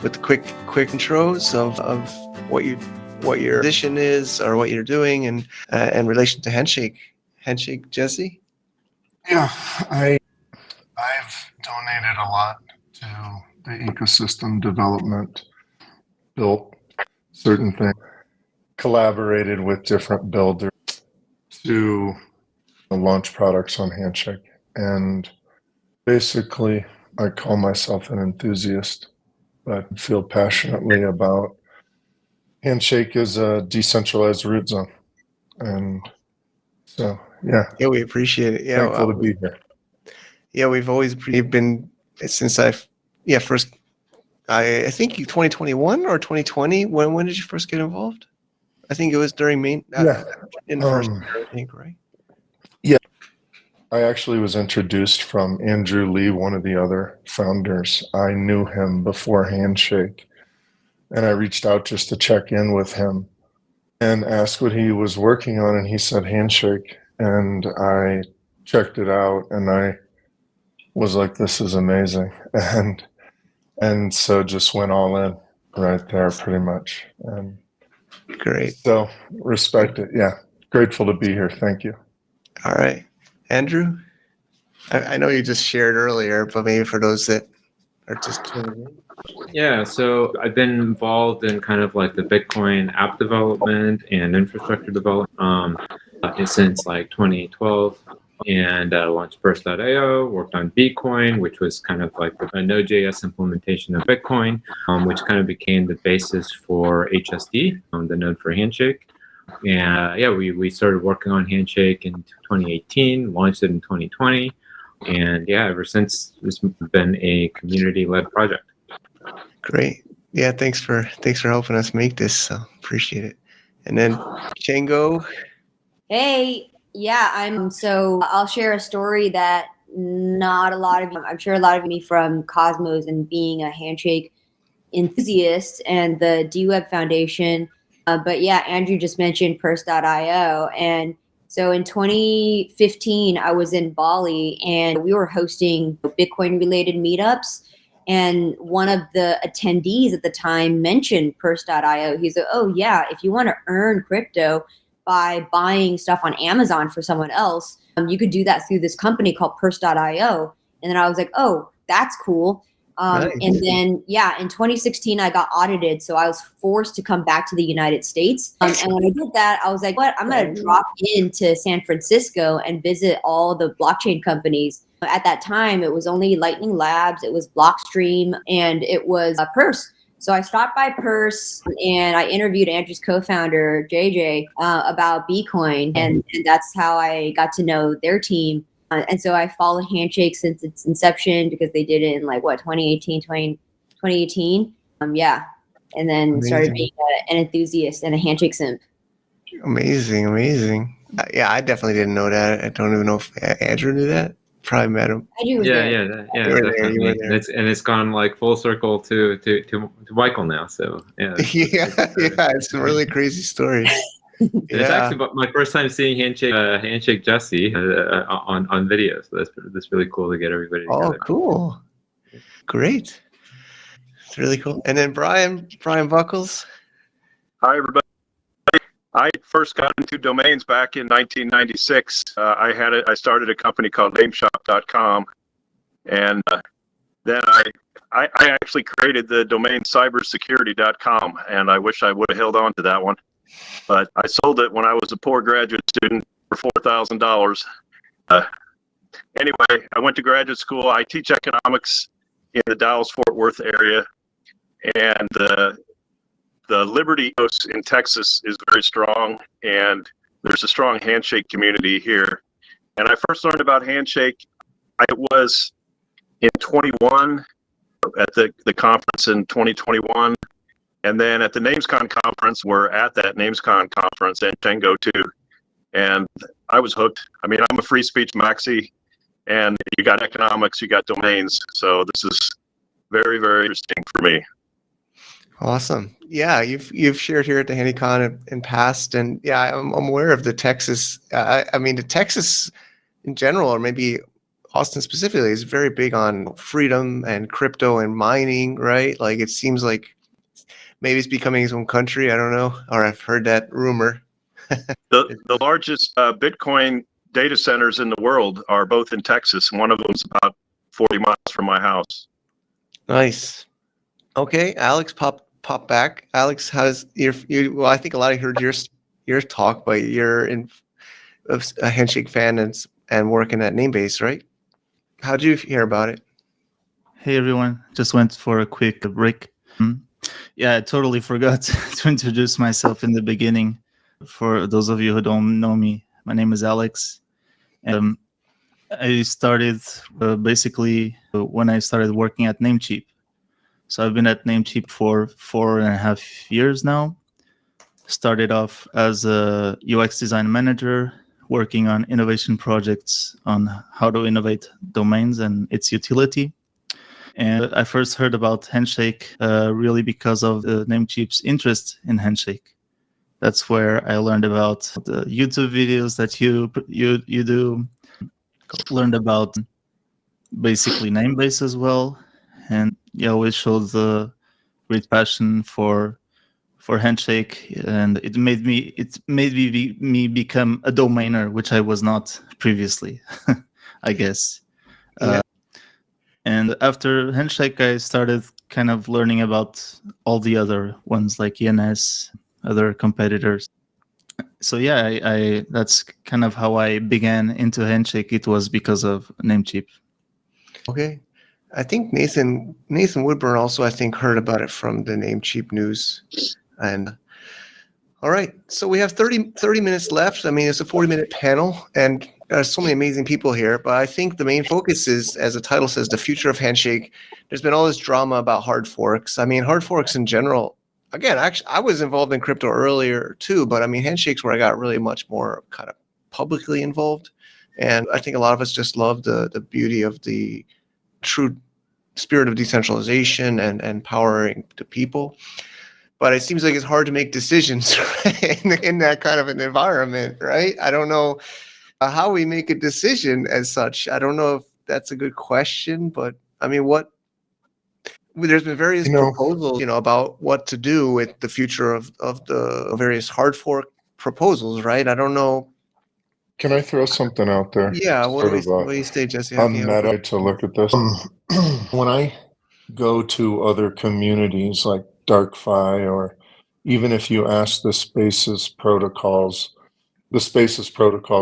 with the quick intros of what your position is or what you're doing and in relation to Handshake. Handshake, Jesse? Yeah, I've donated a lot to the ecosystem development, built certain things, collaborated with different builders to launch products on Handshake. And basically, I call myself an enthusiast, but feel passionately about Handshake is a decentralized root zone. And so, yeah. Yeah, we appreciate it. Yeah, thankful to be here. Yeah, we've always been since I think 2021 or 2020. When did you first get involved? I think it was during in the first year, I think, right? Yeah. I actually was introduced from Andrew Lee, one of the other founders. I knew him before Handshake, and I reached out just to check in with him and ask what he was working on, and he said Handshake, and I checked it out, and I was like, this is amazing, and so just went all in right there pretty much. And great. So respect it. Yeah. Grateful to be here. Thank you. All right. Andrew, I know you just shared earlier, but maybe for those that are just tuning in. Yeah, so I've been involved in kind of like the Bitcoin app development and infrastructure development since like 2012, and launched Burst.io, worked on Bitcoin, which was kind of like a Node.js implementation of Bitcoin, which kind of became the basis for HSD, the node for Handshake. And yeah, we started working on Handshake in 2018, launched it in 2020, and yeah, ever since it's been a community-led project. Great. Yeah, thanks for helping us make this. So appreciate it. And then Chango. Hey, yeah, so I'll share a story that not a lot of you, I'm sure a lot of me from Cosmos and being a Handshake enthusiast and the DWeb Foundation. But yeah, Andrew just mentioned Purse.io. And so in 2015, I was in Bali and we were hosting Bitcoin related meetups. And one of the attendees at the time mentioned Purse.io. He's like, oh yeah, if you want to earn crypto by buying stuff on Amazon for someone else, you could do that through this company called Purse.io. And then I was like, oh, that's cool. Nice. And then, yeah, in 2016, I got audited. So I was forced to come back to the United States. And when I did that, I was like, what? I'm going to drop into San Francisco and visit all the blockchain companies. At that time, it was only Lightning Labs, it was Blockstream, and it was Purse. So I stopped by Purse and I interviewed Andrew's co-founder, JJ, about Bitcoin. And that's how I got to know their team. And so I followed Handshake since its inception because they did it in like, 2018? Yeah. And then started being an enthusiast and a Handshake simp. Amazing. Yeah, I definitely didn't know that. I don't even know if Andrew knew that. Probably met him. Andrew was there. You were definitely. there. It's gone like full circle to Michael now. So yeah. It's a really crazy story. It's actually my first time seeing Handshake Jesse on video. So that's really cool to get everybody together. Oh, cool. Great. It's really cool. And then Brian Buckles. Hi, everybody. I first got into domains back in 1996. I started a company called nameshop.com, and then I actually created the domain cybersecurity.com, and I wish I would have held on to that one. But I sold it when I was a poor graduate student for $4,000. Anyway, I went to graduate school. I teach economics in the Dallas-Fort Worth area, and the Liberty Coast in Texas is very strong, and there's a strong Handshake community here. And I first learned about Handshake, I was in 21 at the conference in 2021. And then at the NamesCon conference, we're at that NamesCon conference and Tango too. And I was hooked. I mean, I'm a free speech maxi, and you got economics, you got domains. So this is very, very interesting for me. Awesome. Yeah, you've shared here at the HandyCon in past, and yeah, I'm aware of the Texas. I mean, the Texas in general, or maybe Austin specifically is very big on freedom and crypto and mining, right? Like it seems like maybe it's becoming its own country. I don't know, or I've heard that rumor. The largest Bitcoin data centers in the world are both in Texas, and one of them is about 40 miles from my house. Nice. Okay, Alex, pop back. Alex, how's you? Well, I think a lot of you heard your talk, but you're a Handshake fan and working at Namebase, right? How did you hear about it? Hey everyone, just went for a quick break. Yeah, I totally forgot to introduce myself in the beginning. For those of you who don't know me, my name is Alex. I started basically when I started working at Namecheap. So I've been at Namecheap for 4.5 years now. Started off as a UX design manager, working on innovation projects on how to innovate domains and its utility. And I first heard about Handshake really because of the Namecheap's interest in Handshake. That's where I learned about the YouTube videos that you do, learned about basically Namebase as well, and you always showed the great passion for Handshake, and it made me become a domainer, which I was not previously, I guess. Yeah. And after Handshake, I started kind of learning about all the other ones like ENS, other competitors. So yeah, I that's kind of how I began into Handshake. It was because of Namecheap. Okay. I think Nathan Woodburn also, I think, heard about it from the Namecheap news. And all right, so we have 30 minutes left. I mean, it's a 40-minute panel, and there's so many amazing people here. But I think the main focus is, as the title says, the future of Handshake. There's been all this drama about hard forks. I mean, hard forks in general. Again, actually, I was involved in crypto earlier too, but I mean, Handshake's where I got really much more kind of publicly involved. And I think a lot of us just love the beauty of the true spirit of decentralization and empowering the people. But it seems like it's hard to make decisions in that kind of an environment, right? I don't know how we make a decision as such. I don't know if that's a good question, but I mean, there's been various proposals, about what to do with the future of the various hard fork proposals, right? I don't know. Can I throw something out there? Yeah, what do you say, Jesse? A meta to look at this. When I go to other communities like DarkFi, or even if you ask the Spaces Protocol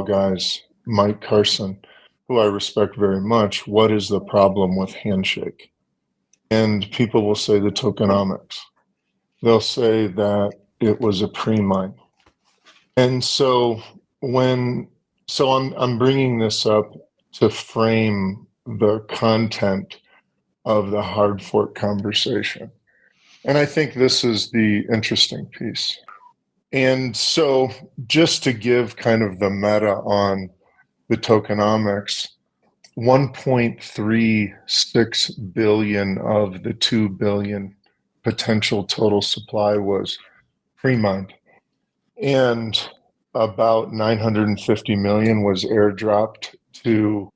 guys, Mike Carson, who I respect very much, what is the problem with Handshake? And people will say the tokenomics. They'll say that it was a pre-mine. And so I'm bringing this up to frame the content of the hard fork conversation. And I think this is the interesting piece. And so just to give kind of the meta on the tokenomics, 1.36 billion of the 2 billion potential total supply was pre-mined. And about 950 million was airdropped to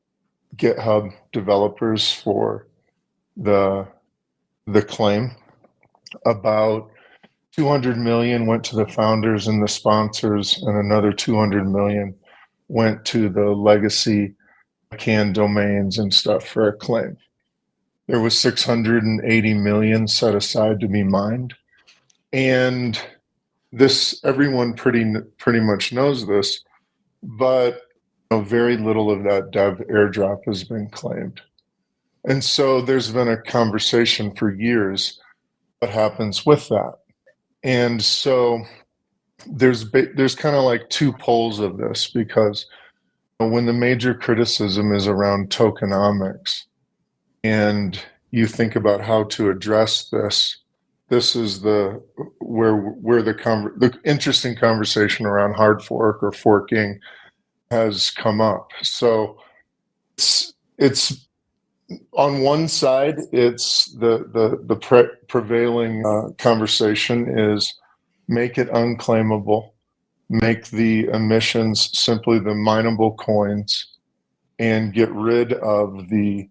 GitHub developers for the claim. About 200 million went to the founders and the sponsors, and another 200 million went to the legacy CAN domains and stuff for a claim. There was 680 million set aside to be mined. And this, everyone pretty much knows this, but very little of that dev airdrop has been claimed. And so there's been a conversation for years what happens with that. And so there's kind of like two poles of this, because when the major criticism is around tokenomics and you think about how to address this, this is where the interesting conversation around hard fork or forking has come up. So it's on one side, it's the prevailing conversation is make it unclaimable, make the emissions simply the mineable coins, and get rid of the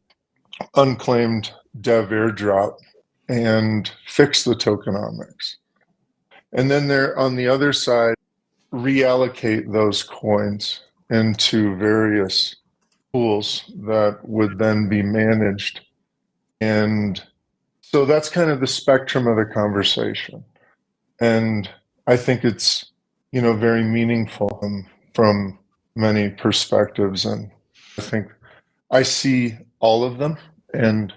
unclaimed dev airdrop and fix the tokenomics. And then there on the other side, reallocate those coins into various pools that would then be managed. And so that's kind of the spectrum of the conversation. And I think it's, very meaningful from many perspectives. And I think I see all of them. And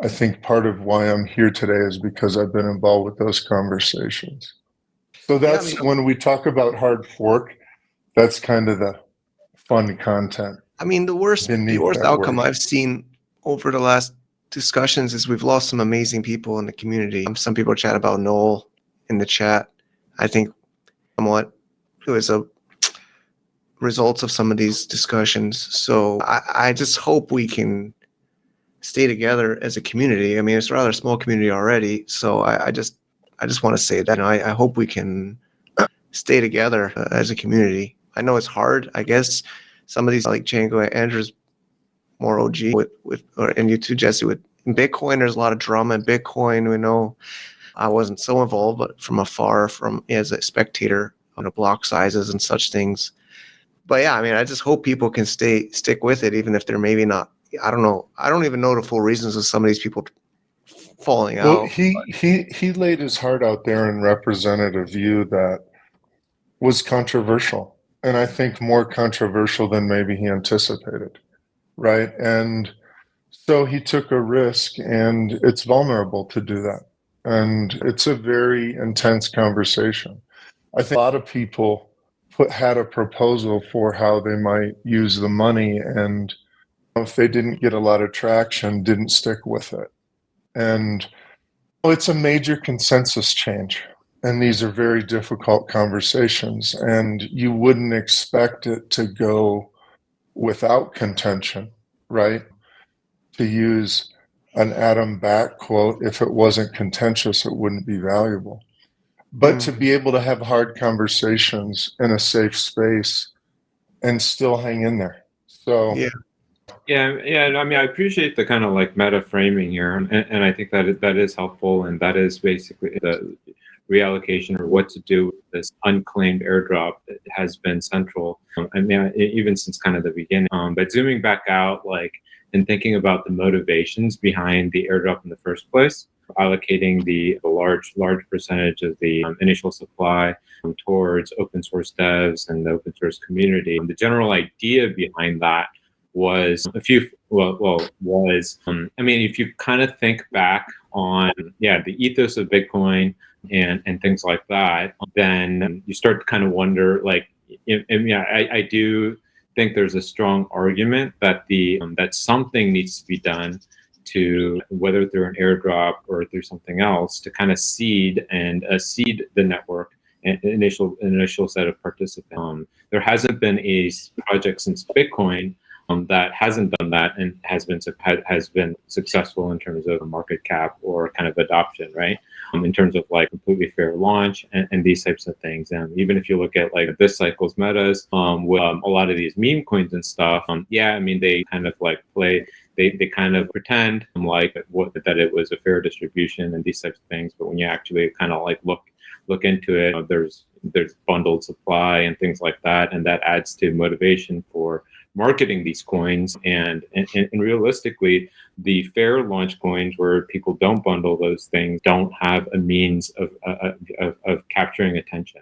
I think part of why I'm here today is because I've been involved with those conversations. So that's when we talk about hard fork, that's kind of the fun content. I mean, the worst outcome word. I've seen over the last discussions is we've lost some amazing people in the community. Some people chat about Noel in the chat. I think somewhat it was a results of some of these discussions. So I just hope we can stay together as a community. I mean, it's a rather small community already. So I just want to say that I hope we can stay together as a community. I know it's hard. I guess some of these like Django, Andrew's more OG and you too, Jesse. With in Bitcoin, there's a lot of drama in Bitcoin. We know I wasn't so involved, but from afar, as a spectator on the block sizes and such things. But yeah, I mean, I just hope people can stick with it, even if they're maybe not. I don't know. I don't even know the full reasons of some of these people falling out. Well, he laid his heart out there and represented a view that was controversial, and I think more controversial than maybe he anticipated, right? And so he took a risk, and it's vulnerable to do that. And it's a very intense conversation. I think a lot of people had a proposal for how they might use the money, and if they didn't get a lot of traction, didn't stick with it. And it's a major consensus change. And these are very difficult conversations. And you wouldn't expect it to go without contention, right? To use an Adam Back quote, if it wasn't contentious, it wouldn't be valuable. But to be able to have hard conversations in a safe space and still hang in there. So Yeah. I mean, I appreciate the kind of like meta framing here, and I think that is helpful, and that is basically the reallocation or what to do with this unclaimed airdrop that has been central. I mean, even since kind of the beginning. But zooming back out, like, and thinking about the motivations behind the airdrop in the first place, allocating the large percentage of the initial supply towards open source devs and the open source community. The general idea behind that was I mean, if you kind of think back on the ethos of Bitcoin and things like that, then you start to kind of wonder, like, I do think there's a strong argument that that something needs to be done to, whether through an airdrop or through something else, to kind of seed the network, an initial set of participants. There hasn't been a project since Bitcoin that hasn't done that and has been successful in terms of market cap or kind of adoption, right? In terms of like completely fair launch and these types of things. And even if you look at like this cycle's metas, with a lot of these meme coins and stuff, I mean, they kind of like play. They kind of pretend like that it was a fair distribution and these types of things, but when you actually kind of like look into it, there's bundled supply and things like that, and that adds to motivation for marketing these coins. And realistically, the fair launch coins where people don't bundle those things don't have a means of capturing attention,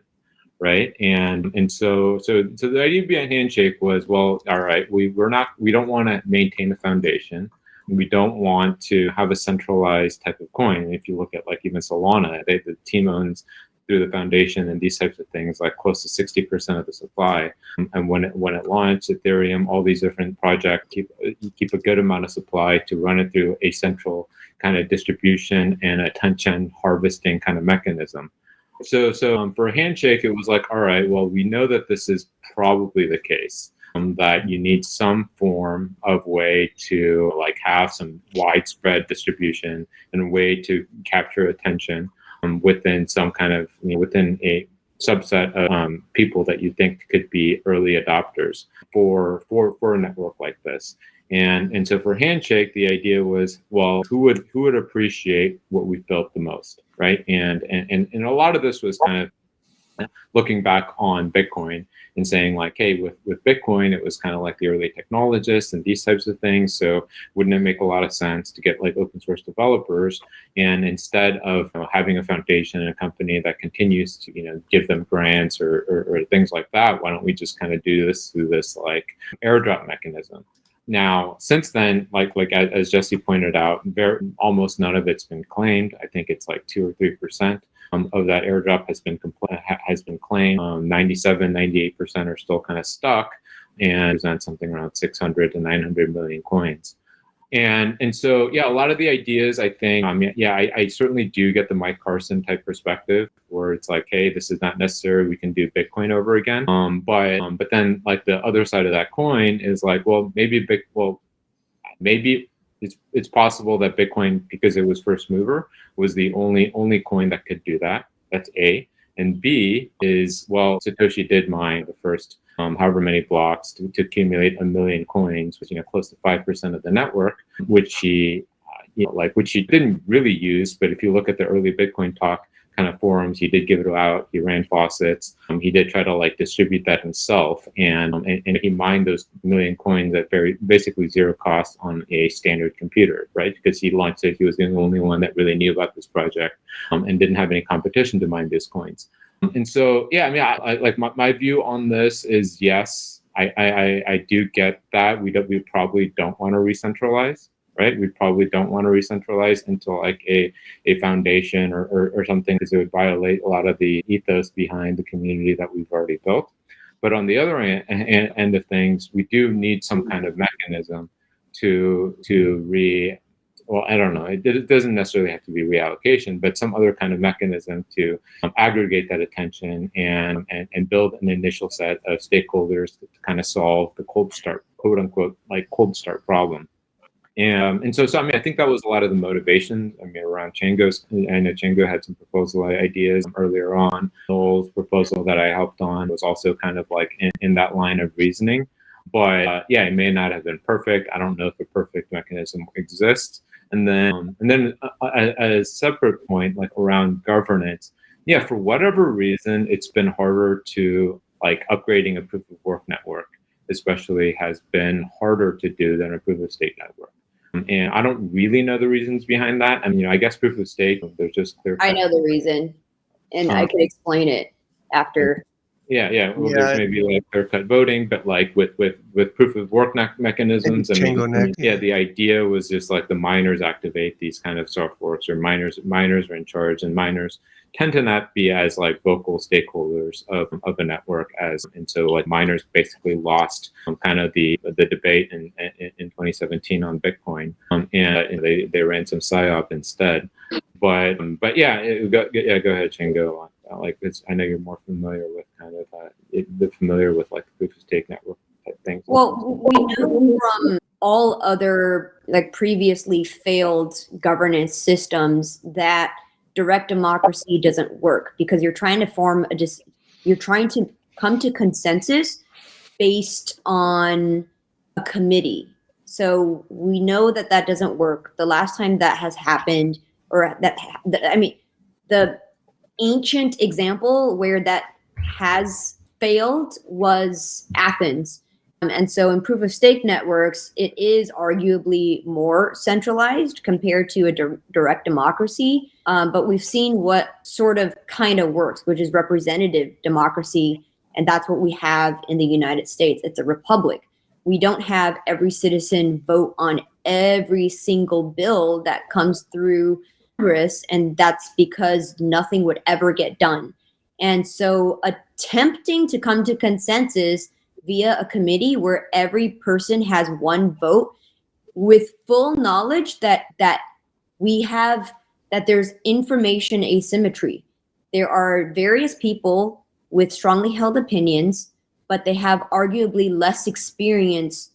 right? And so the idea behind Handshake was, well, all right, we don't want to maintain a foundation. We don't want to have a centralized type of coin. And if you look at like even Solana, the team owns through the foundation and these types of things, like close to 60% of the supply. And when it launched, Ethereum, all these different projects keep a good amount of supply to run it through a central kind of distribution and attention harvesting kind of mechanism. So for Handshake, it was like, all right, well, we know that this is probably the case, that you need some form of way to like have some widespread distribution and a way to capture attention within some kind of, within a subset of people that you think could be early adopters for a network like this. And so for Handshake, the idea was, well, who would appreciate what we've built the most, right? And a lot of this was kind of looking back on Bitcoin and saying like, hey, with Bitcoin, it was kind of like the early technologists and these types of things. So wouldn't it make a lot of sense to get like open source developers? And instead of having a foundation and a company that continues to, give them grants or things like that, why don't we just kind of do this through this like airdrop mechanism? Now, since then, like as Jesse pointed out, almost none of it's been claimed. I think it's like 2 or 3% of that airdrop has been claimed. 97, 98% are still kind of stuck, and present something around 600 to 900 million coins. And so, yeah, a lot of the ideas, I think, I certainly do get the Mike Carson type perspective where it's like, hey, this is not necessary. We can do Bitcoin over again. But then like the other side of that coin is like, well, maybe it's possible that Bitcoin, because it was first mover, was the only coin that could do that. That's A. And B is, well, Satoshi did mine the first however many blocks to accumulate 1 million coins, which close to 5% of the network, which he didn't really use. But if you look at the early Bitcoin talk kind of forums, he did give it out. He ran faucets. He did try to like distribute that himself, and he mined those 1 million coins at basically zero cost on a standard computer, right? Because he launched it. He was the only one that really knew about this project, and didn't have any competition to mine these coins. And so, yeah, I like my view on this is yes, I do get that we probably don't want to re-centralize, right? We probably don't want to re-centralize until like a foundation or something, because it would violate a lot of the ethos behind the community that we've already built. But on the other end of things, we do need some kind of mechanism well, I don't know. It doesn't necessarily have to be reallocation, but some other kind of mechanism to aggregate that attention and build an initial set of stakeholders to kind of solve the cold start, quote unquote, like cold start problem. And so I think that was a lot of the motivation. Around Chango's, I know Chango had some proposal ideas earlier on. Noel's proposal that I helped on was also kind of like in that line of reasoning. But yeah, it may not have been perfect. I don't know if a perfect mechanism exists. And then a separate point, like around governance, yeah, for whatever reason, it's been harder to like upgrading a proof of work network, especially has been harder to do than a proof of stake network. And I don't really know the reasons behind that. I guess proof of stake, there's just clear. I know the reason, and I can explain it after. Yeah. Well, there's maybe like clear-cut voting, but like with proof of work mechanisms, the idea was just like the miners activate these kind of soft forks, or miners are in charge, and miners tend to not be as like vocal stakeholders of a network and so like miners basically lost kind of the debate in 2017 on Bitcoin, and they ran some PSYOP instead. But yeah, go ahead, Chingo. Like this, I know you're more familiar with kind of like the proof of stake network type things. Well, we know from all other like previously failed governance systems that direct democracy doesn't work, because you're trying to come to consensus based on a committee. So we know that doesn't work. The last time that has happened, the ancient example where that has failed was Athens. And so in proof of stake networks, it is arguably more centralized compared to a direct democracy. But we've seen what sort of kind of works, which is representative democracy. And that's what we have in the United States. It's a republic. We don't have every citizen vote on every single bill that comes through Congress, and that's because nothing would ever get done. And so attempting to come to consensus via a committee where every person has one vote, with full knowledge that there's information asymmetry. There are various people with strongly held opinions, but they have arguably less experience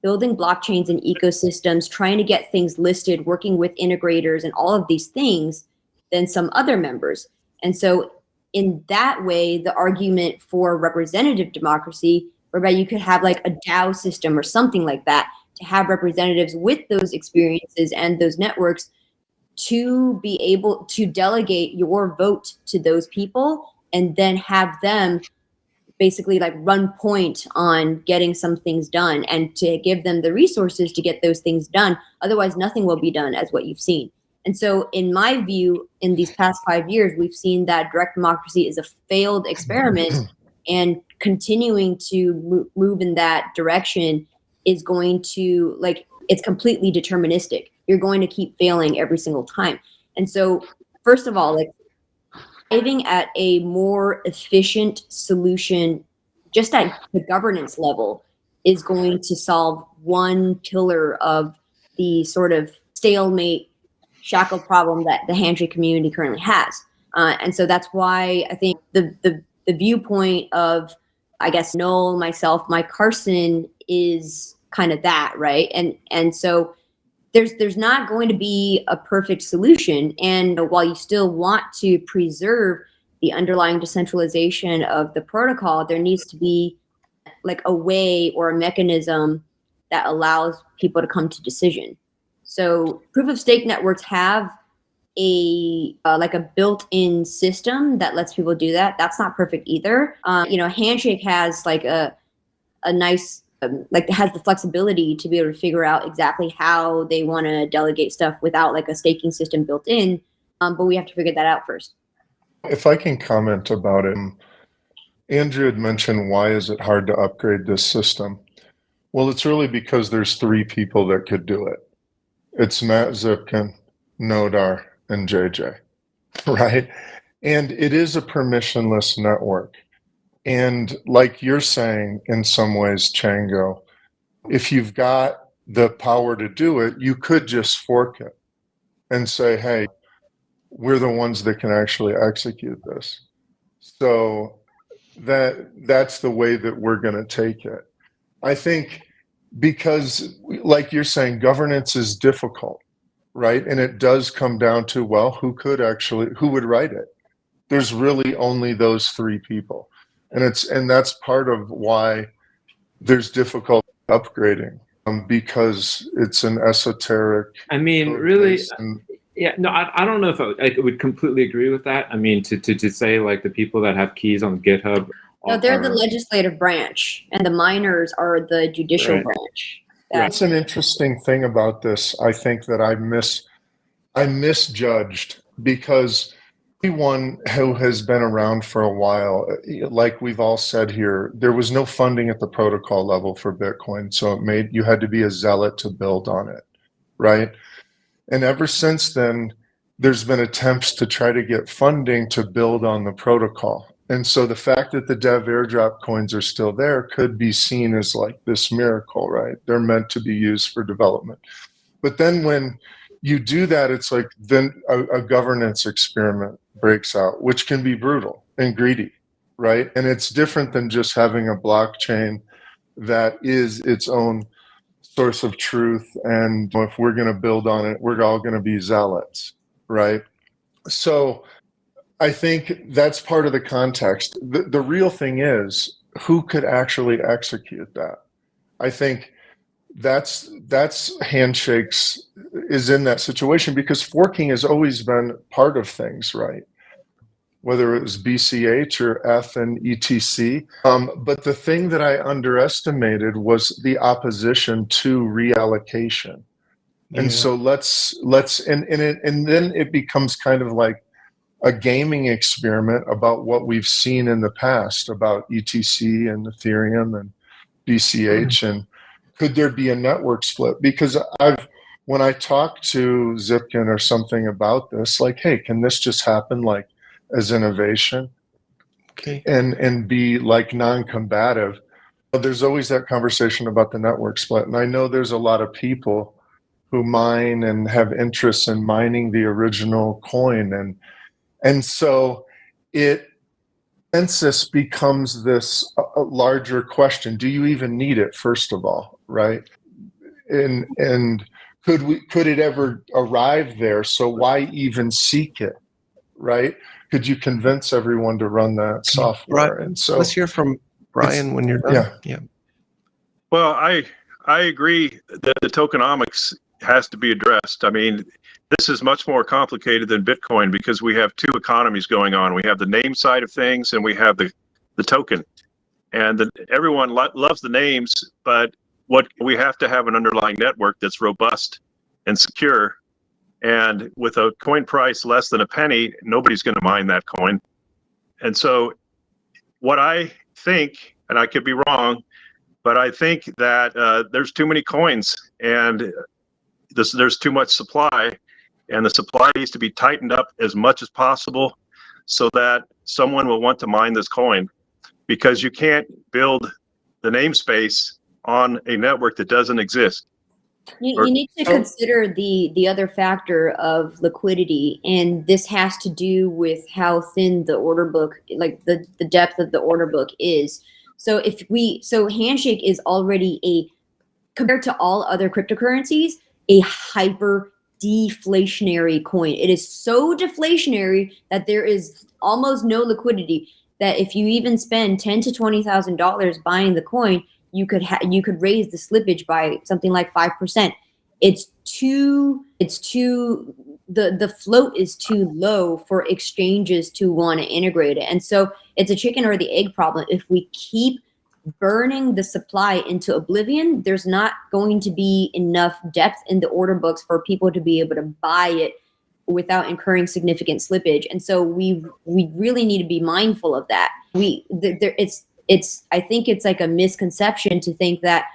building blockchains and ecosystems, trying to get things listed, working with integrators and all of these things than some other members. And so in that way, the argument for representative democracy, whereby you could have like a DAO system or something like that, to have representatives with those experiences and those networks to be able to delegate your vote to those people and then have them basically like run point on getting some things done and to give them the resources to get those things done. Otherwise, nothing will be done, as what you've seen. And so in my view, in these past 5 years, we've seen that direct democracy is a failed experiment, and continuing to move in that direction is going to, like, it's completely deterministic. You're going to keep failing every single time. And so, first of all, like, arriving at a more efficient solution just at the governance level is going to solve one pillar of the sort of stalemate shackle problem that the Handshake community currently has. And so that's why I think the viewpoint of, I guess, Noel, myself, Mike Carson is kind of that, right? And so there's not going to be a perfect solution. And while you still want to preserve the underlying decentralization of the protocol, there needs to be like a way or a mechanism that allows people to come to decision. So proof of stake networks have a like a built-in system that lets people do that. That's not perfect either. Handshake has like a nice like has the flexibility to be able to figure out exactly how they want to delegate stuff without like a staking system built in. But we have to figure that out first. If I can comment about it, Andrew had mentioned, why is it hard to upgrade this system? Well, it's really because there's 3 people that could do it. It's Matt Zipkin, Nodar, and JJ, right? And it is a permissionless network. And like you're saying, in some ways, Chango, if you've got the power to do it, you could just fork it and say, hey, we're the ones that can actually execute this. So that's the way that we're going to take it. I think because, like you're saying, governance is difficult, right? And it does come down to, well, who would write it? There's really only those 3 people. And that's part of why there's difficulty upgrading, because it's an esoteric. I mean, really, yeah, no, I don't know if I would completely agree with that. I mean, to say like the people that have keys on GitHub. No, they're the legislative branch, and the miners are the judicial branch. That's an interesting thing about this. I think that I misjudged, because anyone who has been around for a while, like we've all said here, there was no funding at the protocol level for Bitcoin, so you had to be a zealot to build on it, right? And ever since then, there's been attempts to try to get funding to build on the protocol. And so the fact that the dev airdrop coins are still there could be seen as like this miracle, right? They're meant to be used for development. But then when you do that, it's like then a governance experiment breaks out, which can be brutal and greedy, right? And it's different than just having a blockchain that is its own source of truth. And if we're going to build on it, we're all going to be zealots, right? So I think that's part of the context. The real thing is, who could actually execute that? I think that's Handshakes is in that situation, because forking has always been part of things, right? Whether it was BCH or F and ETC. But the thing that I underestimated was the opposition to reallocation. And so and then it becomes kind of like a gaming experiment about what we've seen in the past about ETC and Ethereum and BCH, and could there be a network split? Because when I talk to Zipkin or something about this, like, hey, can this just happen like as innovation? Okay. And be like non-combative? There's always that conversation about the network split. And I know there's a lot of people who mine and have interests in mining the original coin. And so census becomes this a larger question. Do you even need it, first of all, right? And could it ever arrive there? So why even seek it, right? could you convince everyone to run that software? And so Let's hear from Brian when you're done. Yeah. Well, I agree that the tokenomics has to be addressed. I mean, this is much more complicated than Bitcoin because we have two economies going on. We have the name side of things and we have the token. And everyone loves the names, but what we have to have an underlying network that's robust and secure. And with a coin price less than a penny, nobody's going to mine that coin. And so what I think, and I could be wrong, but I think that there's too many coins and there's too much supply, and the supply needs to be tightened up as much as possible so that someone will want to mine this coin, because you can't build the namespace on a network that doesn't exist. You need to consider the other factor of liquidity, and this has to do with how thin the order book, like the depth of the order book is. So Handshake is already compared to all other cryptocurrencies, a hyper deflationary coin. It is so deflationary that there is almost no liquidity, that if you even spend $10,000 to $20,000 buying the coin, you could raise the slippage by something like 5%. The float is too low for exchanges to want to integrate it. And so it's a chicken or the egg problem. If we keep burning the supply into oblivion, there's not going to be enough depth in the order books for people to be able to buy it without incurring significant slippage. And so we really need to be mindful of that. I think it's like a misconception to think that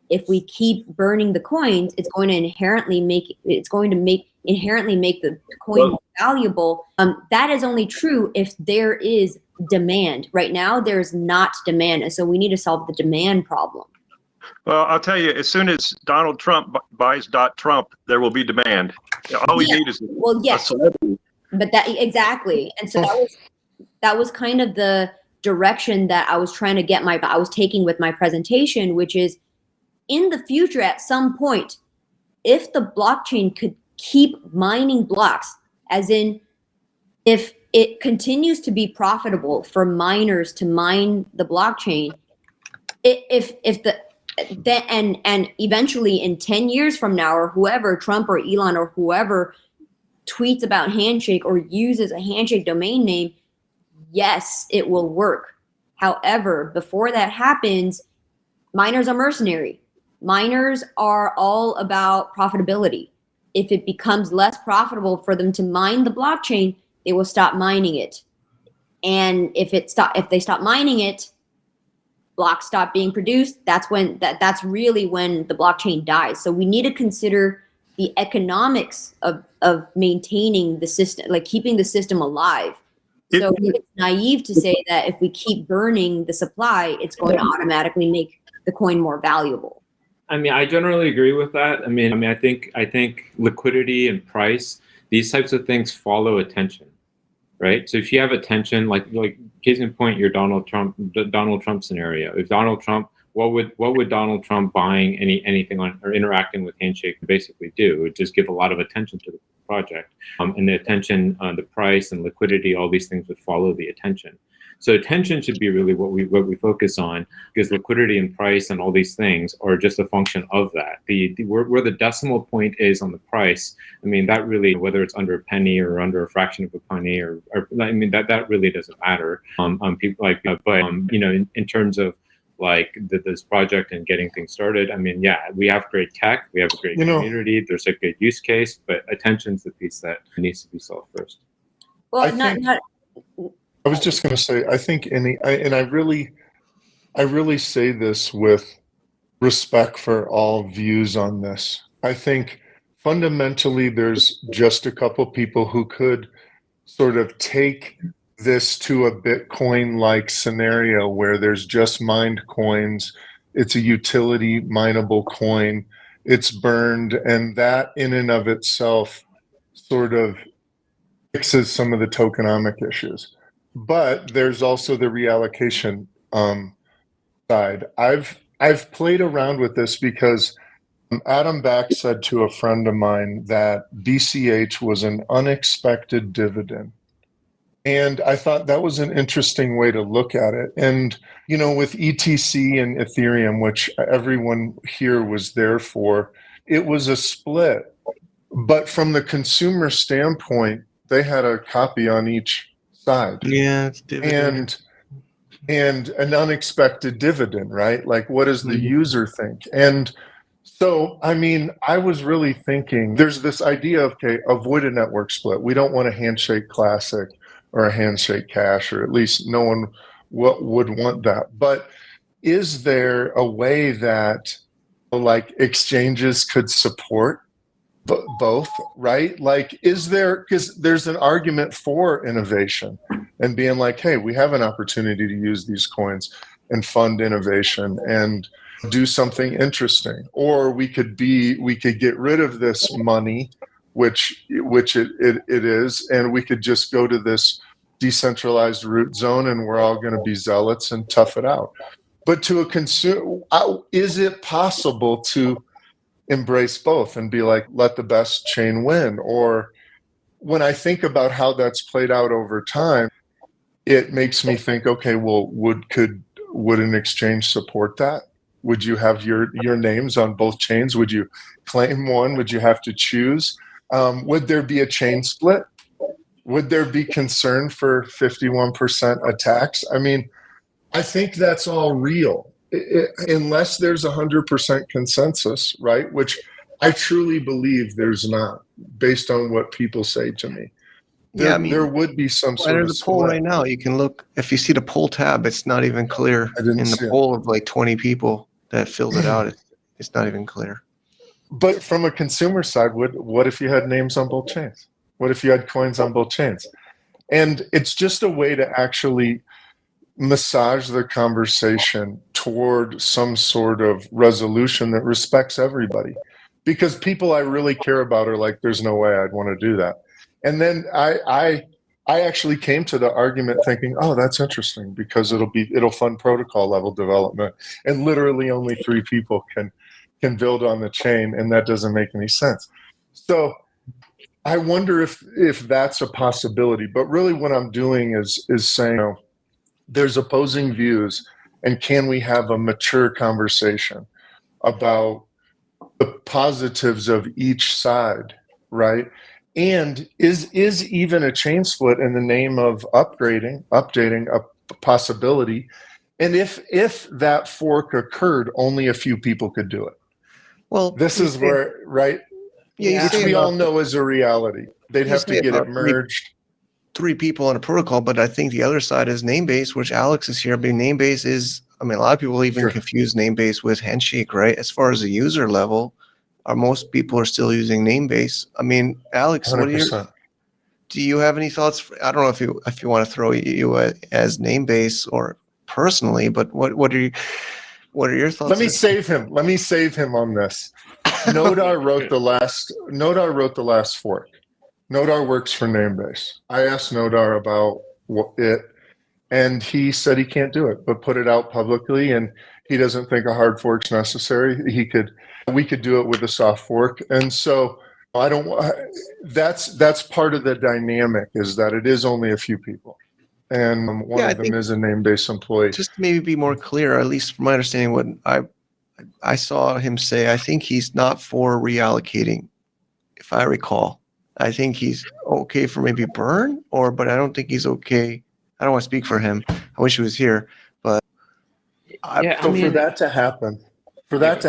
if we keep burning the coins, it's going to inherently make the coin valuable. That is only true if there is demand. Right now, there's not demand, and so we need to solve the demand problem. Well, I'll tell you, as soon as Donald Trump buys .Trump, there will be demand. All we need is a celebrity. But that exactly, and so that was kind of the direction that I was trying to I was taking with my presentation, which is in the future, at some point, if the blockchain could keep mining blocks, as in if it continues to be profitable for miners to mine the blockchain, and eventually in 10 years from now, or whoever, Trump or Elon or whoever tweets about Handshake or uses a Handshake domain name, yes, it will work. However, before that happens, miners are mercenary. Miners are all about profitability. If it becomes less profitable for them to mine the blockchain, they will stop mining it. And if they stop mining it, blocks stop being produced. That's really when the blockchain dies. So we need to consider the economics of maintaining the system, like keeping the system alive. So it's naive to say that if we keep burning the supply, it's going to automatically make the coin more valuable. I mean, I generally agree with that. I mean, I think liquidity and price, these types of things follow attention, right? So if you have attention, like case in point, your Donald Trump scenario. If Donald Trump, what would Donald Trump buying anything on or interacting with Handshake basically do? It would just give a lot of attention to the project, and the attention, the price and liquidity, all these things would follow the attention. So attention should be really what we focus on, because liquidity and price and all these things are just a function of that. Where the decimal point is on the price, I mean, that really, whether it's under a penny or under a fraction of a penny, or I mean, that really doesnn't matter. People in terms of like this project and getting things started, I mean, yeah, we have great tech, we have a great community, there's a good use case, but attention's the piece that needs to be solved first. Well, I was just going to say, I think I really say this with respect for all views on this. I think fundamentally there's just a couple people who could sort of take this to a Bitcoin-like scenario where there's just mined coins, it's a utility mineable coin, it's burned, and that in and of itself sort of fixes some of the tokenomic issues. But there's also the reallocation side. I've played around with this because Adam Back said to a friend of mine that BCH was an unexpected dividend. And I thought that was an interesting way to look at it. And, with ETC and Ethereum, which everyone here was there for, it was a split. But from the consumer standpoint, they had a copy on each side. Yeah, it's dividend. And an unexpected dividend, right? Like, what does the user think? And so, I was really thinking there's this idea of, okay, avoid a network split. We don't want a Handshake Classic or a Handshake Cash, or at least no one would want that. But is there a way that like exchanges could support both, right? Like, is there, because there's an argument for innovation and being like, hey, we have an opportunity to use these coins and fund innovation and do something interesting. Or we could get rid of this money, which it is, and we could just go to this decentralized root zone and we're all going to be zealots and tough it out. But to a consumer, is it possible to embrace both and be like, let the best chain win? Or when I think about how that's played out over time, it makes me think, okay, well, would an exchange support that? Would you have your names on both chains? Would you claim one? Would you have to choose? Would there be a chain split? Would there be concern for 51% attacks? I think that's all real. Unless there's 100% consensus, right? Which I truly believe there's not, based on what people say to me. There would be some sort of the poll right now. You can look, if you see the poll tab, it's not even clear. In the poll of like 20 people that filled it out, it's not even clear. But from a consumer side, what if you had names on both chains? What if you had coins on both chains? And it's just a way to actually massage the conversation toward some sort of resolution that respects everybody. Because people I really care about are like, there's no way I'd want to do that. And then I actually came to the argument thinking, oh, that's interesting, because it'll fund protocol level development, and literally only 3 people can build on the chain, and that doesn't make any sense. So I wonder if that's a possibility. But really what I'm doing is saying, there's opposing views, and can we have a mature conversation about the positives of each side, right? And is even a chain split in the name of updating a possibility? And if that fork occurred, only a few people could do it. Well, this is where, right? Yeah, which we all know is a reality. They'd have to get it merged. 3 people on a protocol, but I think the other side is Namebase, which Alex is here. But Namebase is, a lot of people even confuse Namebase with Handshake, right? As far as the user level, most people are still using Namebase. Alex, 100%. Do you have any thoughts? I don't know if you want to throw you as Namebase or personally, but what are your thoughts? Let me save him on this. Nodar wrote the last fork. Nodar works for Namebase. I asked Nodar about it, and he said he can't do it, but put it out publicly, and he doesn't think a hard fork's necessary. We could do it with a soft fork. And so that's part of the dynamic, is that it is only a few people. And one of them is a Namebase employee. Just to maybe be more clear, at least from my understanding, what I saw him say, I think he's not for reallocating, if I recall. I think he's okay for maybe burn, but I don't think he's okay. I don't want to speak for him. I wish he was here, but for that to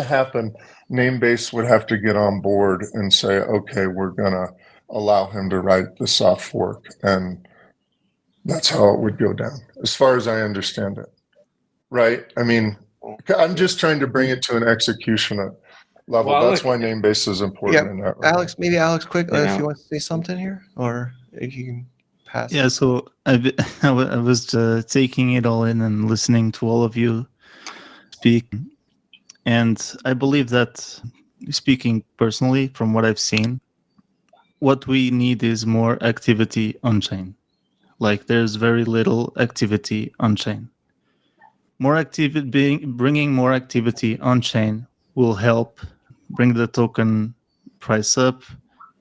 happen, Namebase would have to get on board and say, okay, we're gonna allow him to write the soft fork, and that's how it would go down, as far as I understand it. Right? I'm just trying to bring it to an execution level. Well, that's why Namebase is important in that regard. Alex, quick, if you want to say something here, or if you can pass. Yeah, so I was taking it all in and listening to all of you speak. And I believe that, speaking personally from what I've seen, what we need is more activity on-chain. Like, there's very little activity on-chain. Bringing more activity on-chain will help bring the token price up,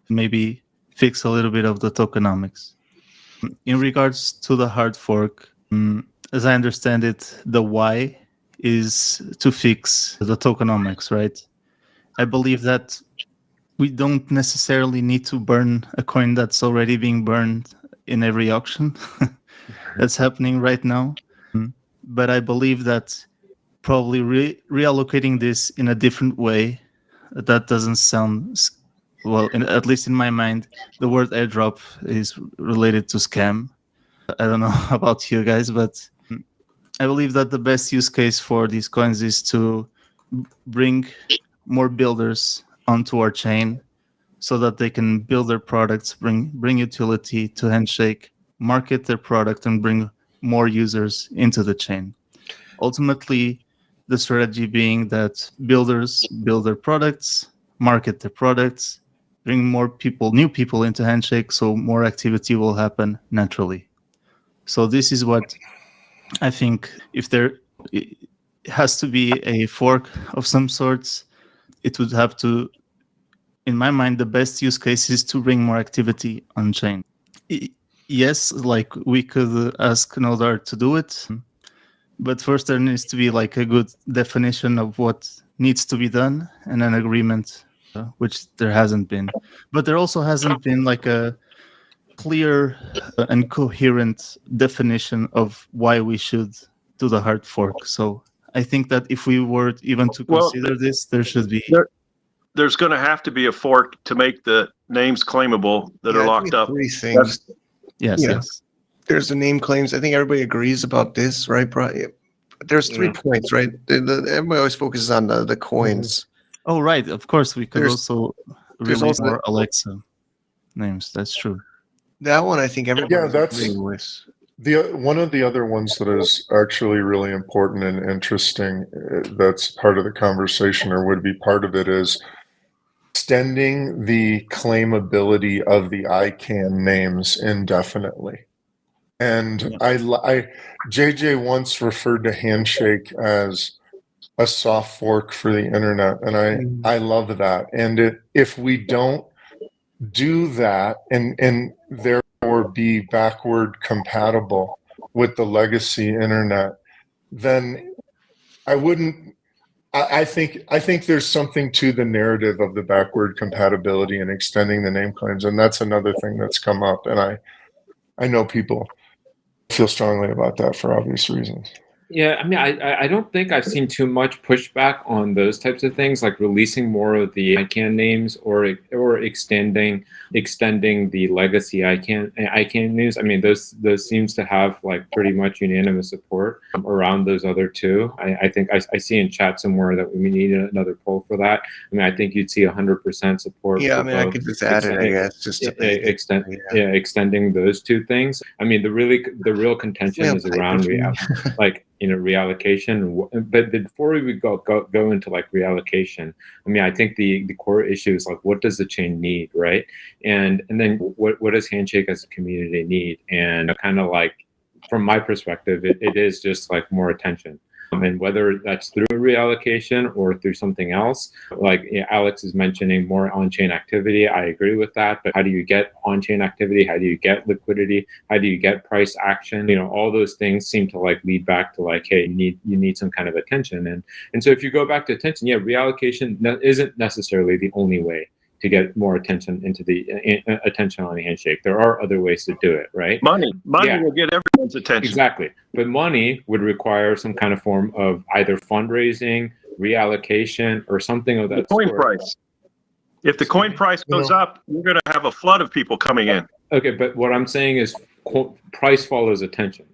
maybe fix a little bit of the tokenomics. In regards to the hard fork, as I understand it, the why is to fix the tokenomics, right? I believe that we don't necessarily need to burn a coin that's already being burned in every auction that's happening right now. But I believe that probably reallocating this in a different way, that doesn't sound well, at least in my mind, the word airdrop is related to scam. I don't know about you guys, but I believe that the best use case for these coins is to bring more builders onto our chain so that they can build their products, bring utility to Handshake, market their product, and bring more users into the chain. Ultimately, the strategy being that builders build their products, market their products, bring more people, new people into Handshake, so more activity will happen naturally. So this is what I think. If there has to be a fork of some sorts, it would have to, in my mind, the best use case is to bring more activity on chain. Yes, like we could ask Nodar to do it, but first there needs to be like a good definition of what needs to be done and an agreement, which there hasn't been. But there also hasn't been like a clear and coherent definition of why we should do the hard fork. So I think that if we were even to consider this, there should be. There's going to have to be a fork to make the names claimable that are I locked think up. three things. Yes, Yeah. yes. There's the name claims. I think everybody agrees about this, right, Brian? There's 3 points, right? Everybody always focuses on the coins. Oh, right. Of course, we could There's release also more Alexa names. That's true. That one, I think everybody that's agreeing with. one of the other ones that is actually really important and interesting. That's part of the conversation, or would be part of it, is extending the claimability of the ICANN names indefinitely. And JJ once referred to Handshake as a soft fork for the internet, and I love that. And if we don't do that and therefore be backward compatible with the legacy internet, then I wouldn't. I think there's something to the narrative of the backward compatibility and extending the name claims, and that's another thing that's come up. And I know people feel strongly about that for obvious reasons. Yeah, I mean, I don't think I've seen too much pushback on those types of things, like releasing more of the ICANN names or extending the legacy ICANN names. I mean, those seems to have like pretty much unanimous support around those other two. I think I see in chat somewhere that we need another poll for that. I mean, I think you'd see 100% support. Yeah, for I mean, I could just add it, I guess, just to extending those two things. I mean, the real contention is around like, reallocation. But before we go into like reallocation, I mean, I think the core issue is like, what does the chain need, right? And then what does Handshake as a community need? And kind of like, from my perspective, it is just like more attention. And whether that's through reallocation or through something else, like Alex is mentioning more on-chain activity. I agree with that. But how do you get on-chain activity? How do you get liquidity? How do you get price action? All those things seem to like lead back to like, hey, you need some kind of attention. And so if you go back to attention, yeah, reallocation isn't necessarily the only way to get more attention into the attention on the Handshake. There are other ways to do it, right? Money will get everyone's attention. Exactly. But money would require some kind of form of either fundraising, reallocation, or something of that coin sort. Price. If the coin price goes up, you're going to have a flood of people coming in. Okay, but what I'm saying is price follows attention.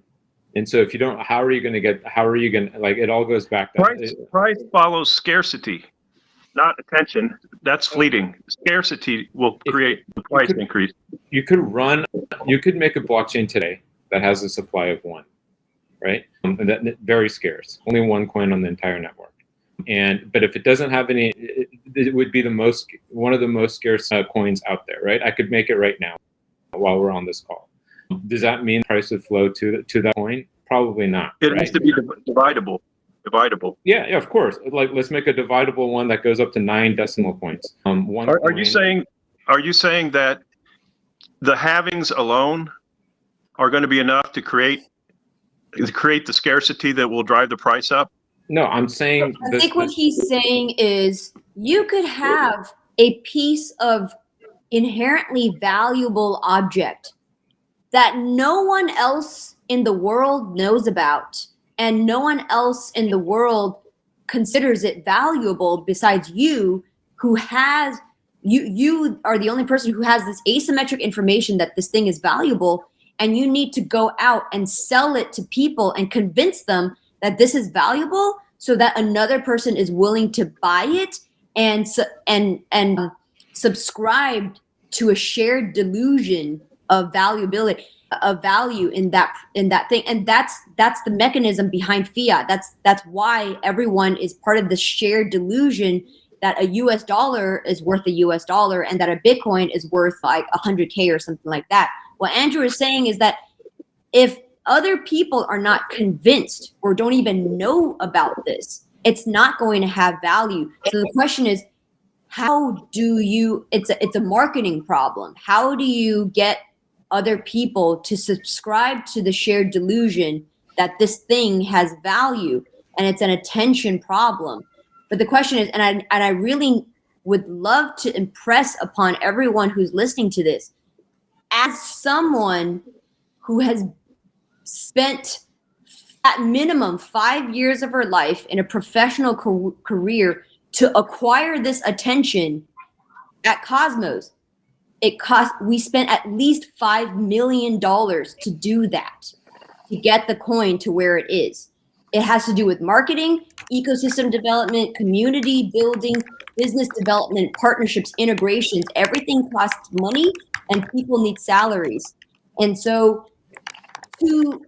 And so if you don't, how are you going to, like, it all goes back to price follows scarcity. Not attention. That's fleeting. Scarcity will create the price increase. You could make a blockchain today that has a supply of 1, right? And that very scarce. Only 1 coin on the entire network. But if it doesn't have any, it would be one of the most scarce coins out there, right? I could make it right now while we're on this call. Does that mean price would flow to that coin? Probably not. It needs to be dividable. Yeah, of course. Like, let's make a dividable one that goes up to 9 decimal points. Are you saying that the halvings alone are going to be enough to create the scarcity that will drive the price up? No, I'm saying I think what he's saying is you could have a piece of inherently valuable object that no one else in the world knows about and no one else in the world considers it valuable besides you, who has you are the only person who has this asymmetric information that this thing is valuable, and you need to go out and sell it to people and convince them that this is valuable so that another person is willing to buy it and subscribe to a shared delusion of valuability, of value in that thing. And that's the mechanism behind fiat. That's why everyone is part of the shared delusion that a US dollar is worth a US dollar and that a Bitcoin is worth like 100K or something like that. What Andrew is saying is that if other people are not convinced or don't even know about this, it's not going to have value. So the question is, how do you, it's a marketing problem. How do you get other people to subscribe to the shared delusion that this thing has value? And it's an attention problem. But the question is, and I really would love to impress upon everyone who's listening to this, as someone who has spent at minimum 5 years of her life in a professional career to acquire this attention at Cosmos, we spent at least $5 million to do that, to get the coin to where it is. It has to do with marketing, ecosystem development, community building, business development, partnerships, integrations. Everything costs money and people need salaries. And so to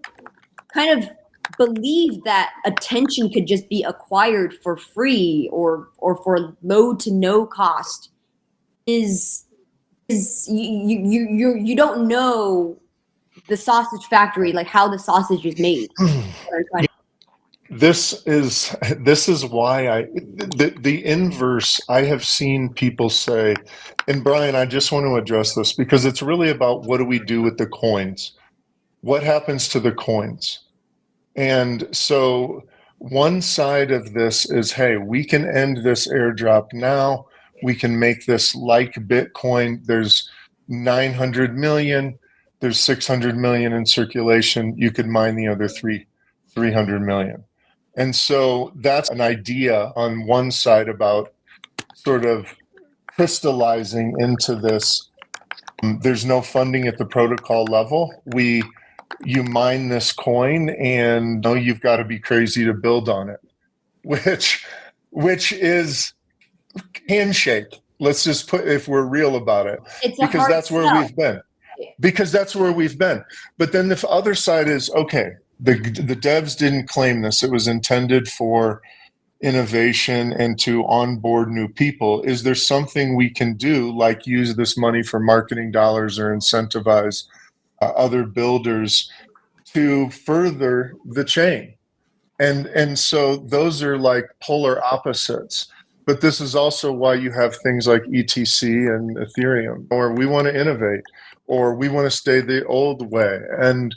kind of believe that attention could just be acquired for free or for low to no cost is you don't know the sausage factory, like how the sausage is made. This is why the inverse. I have seen people say, and Brian, I just want to address this because it's really about what do we do with the coins? What happens to the coins? And so one side of this is, hey, we can end this airdrop now. We can make this like Bitcoin. There's 900 million. There's 600 million in circulation. You could mine the other 300 million. And so that's an idea on one side about sort of crystallizing into this. There's no funding at the protocol level. You mine this coin and you've got to be crazy to build on it, which is Handshake. Let's just put, if we're real about it, because that's where we've been. Because that's where we've been. But then the other side is, okay, the devs didn't claim this. It was intended for innovation and to onboard new people. Is there something we can do, like use this money for marketing dollars or incentivize other builders to further the chain? And so those are like polar opposites. But this is also why you have things like ETC and Ethereum, or we want to innovate, or we want to stay the old way. And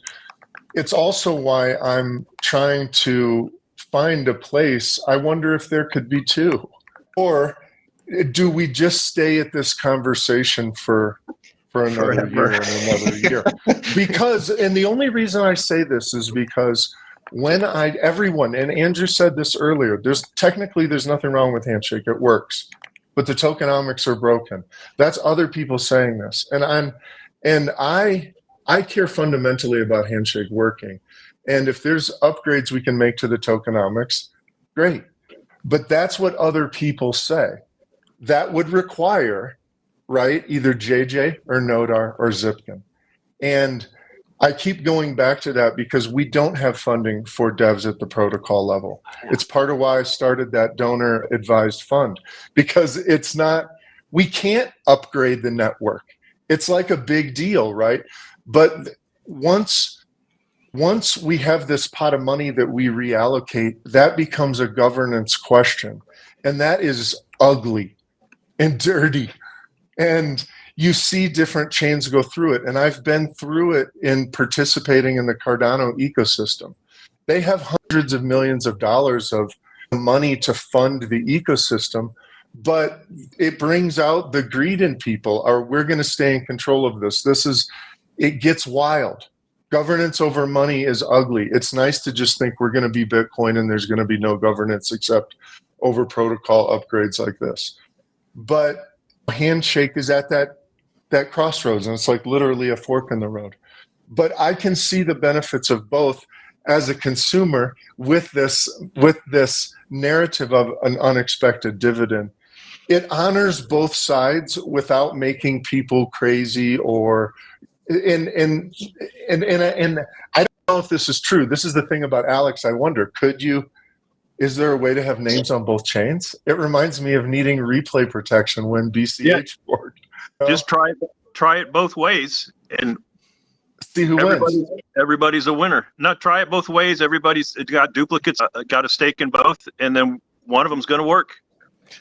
it's also why I'm trying to find a place. I wonder if there could be two. Or do we just stay at this conversation for another year and another year? Because, and the only reason I say this is because everyone, and Andrew said this earlier, there's nothing wrong with Handshake. It works. But the tokenomics are broken. That's other people saying this. And I care fundamentally about Handshake working. And if there's upgrades we can make to the tokenomics, great. But that's what other people say. That would require, right, either JJ or Nodar or Zipkin. And I keep going back to that because we don't have funding for devs at the protocol level. It's part of why I started that donor advised fund, because we can't upgrade the network. It's like a big deal, right? But once we have this pot of money that we reallocate, that becomes a governance question. And that is ugly and dirty. And you see different chains go through it. And I've been through it in participating in the Cardano ecosystem. They have hundreds of millions of dollars of money to fund the ecosystem, but it brings out the greed in people, or we're going to stay in control of this. It gets wild. Governance over money is ugly. It's nice to just think we're going to be Bitcoin and there's going to be no governance except over protocol upgrades like this. But Handshake is at that crossroads, and it's like literally a fork in the road. But I can see the benefits of both as a consumer with this narrative of an unexpected dividend. It honors both sides without making people crazy and I don't know if this is true. This is the thing about Alex. I wonder, is there a way to have names on both chains? It reminds me of needing replay protection when BCH forked. Just try it both ways and see who wins. Everybody's a winner. Not try it both ways. Everybody's got duplicates, got a stake in both, and then one of them's going to work.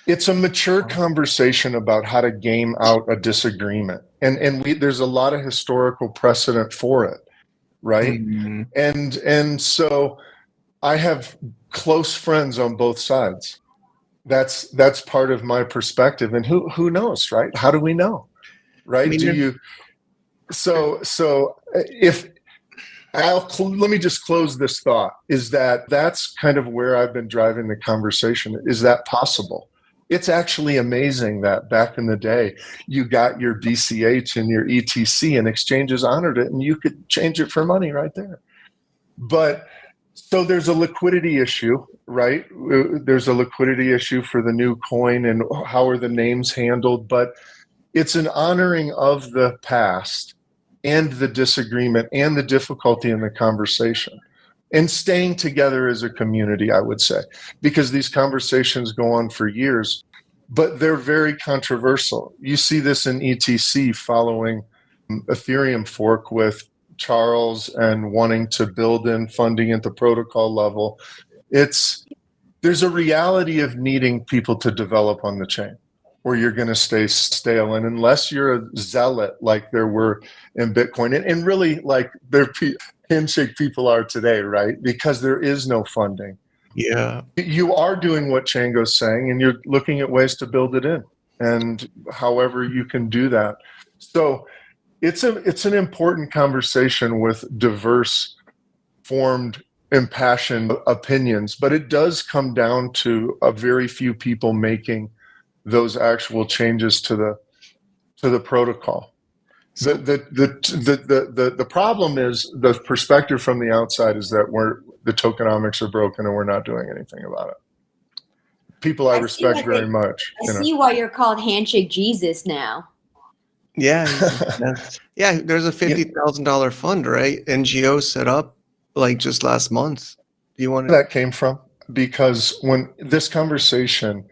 It's a mature conversation about how to game out a disagreement, and there's a lot of historical precedent for it, right? Mm-hmm. And so I have close friends on both sides. That's part of my perspective, and who knows, right? How do we know, right? Let me just close this thought, is that's kind of where I've been driving the conversation. Is that possible? It's actually amazing that back in the day, you got your BCH and your ETC and exchanges honored it and you could change it for money right there. But so there's a liquidity issue, right? There's a liquidity issue for the new coin and how are the names handled, but it's an honoring of the past and the disagreement and the difficulty in the conversation and staying together as a community, I would say, because these conversations go on for years, but they're very controversial. You see this in ETC following Ethereum fork with Charles and wanting to build in funding at the protocol level. There's a reality of needing people to develop on the chain, or you're going to stay stale. And unless you're a zealot like there were in Bitcoin, and really like Handshake people are today, right? Because there is no funding. Yeah. You are doing what Chango's saying, and you're looking at ways to build it in, and however you can do that. So it's an important conversation with diverse, formed, impassioned opinions, but it does come down to a very few people making those actual changes to the protocol. So the problem is the perspective from the outside is that the tokenomics are broken and we're not doing anything about it. People I respect very much. I see why you're called Handshake Jesus now. Yeah, yeah. There's a $50,000 fund, right? NGO set up like just last month. Do you want that came from? Because when this conversation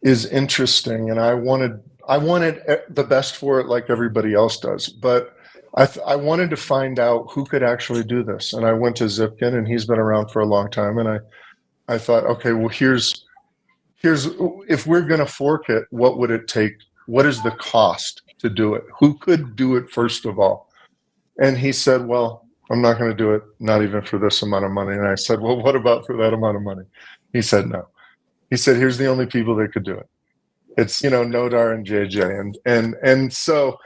is interesting, and I wanted the best for it, like everybody else does. But I wanted to find out who could actually do this, and I went to Zipkin, and he's been around for a long time. And I thought, okay, well, here's if we're going to fork it, what would it take? What is the cost to do it? Who could do it first of all? And he said, well, I'm not going to do it, not even for this amount of money. And I said, well, what about for that amount of money? He said, no. He said, here's the only people that could do it. It's, Nodar and JJ. And so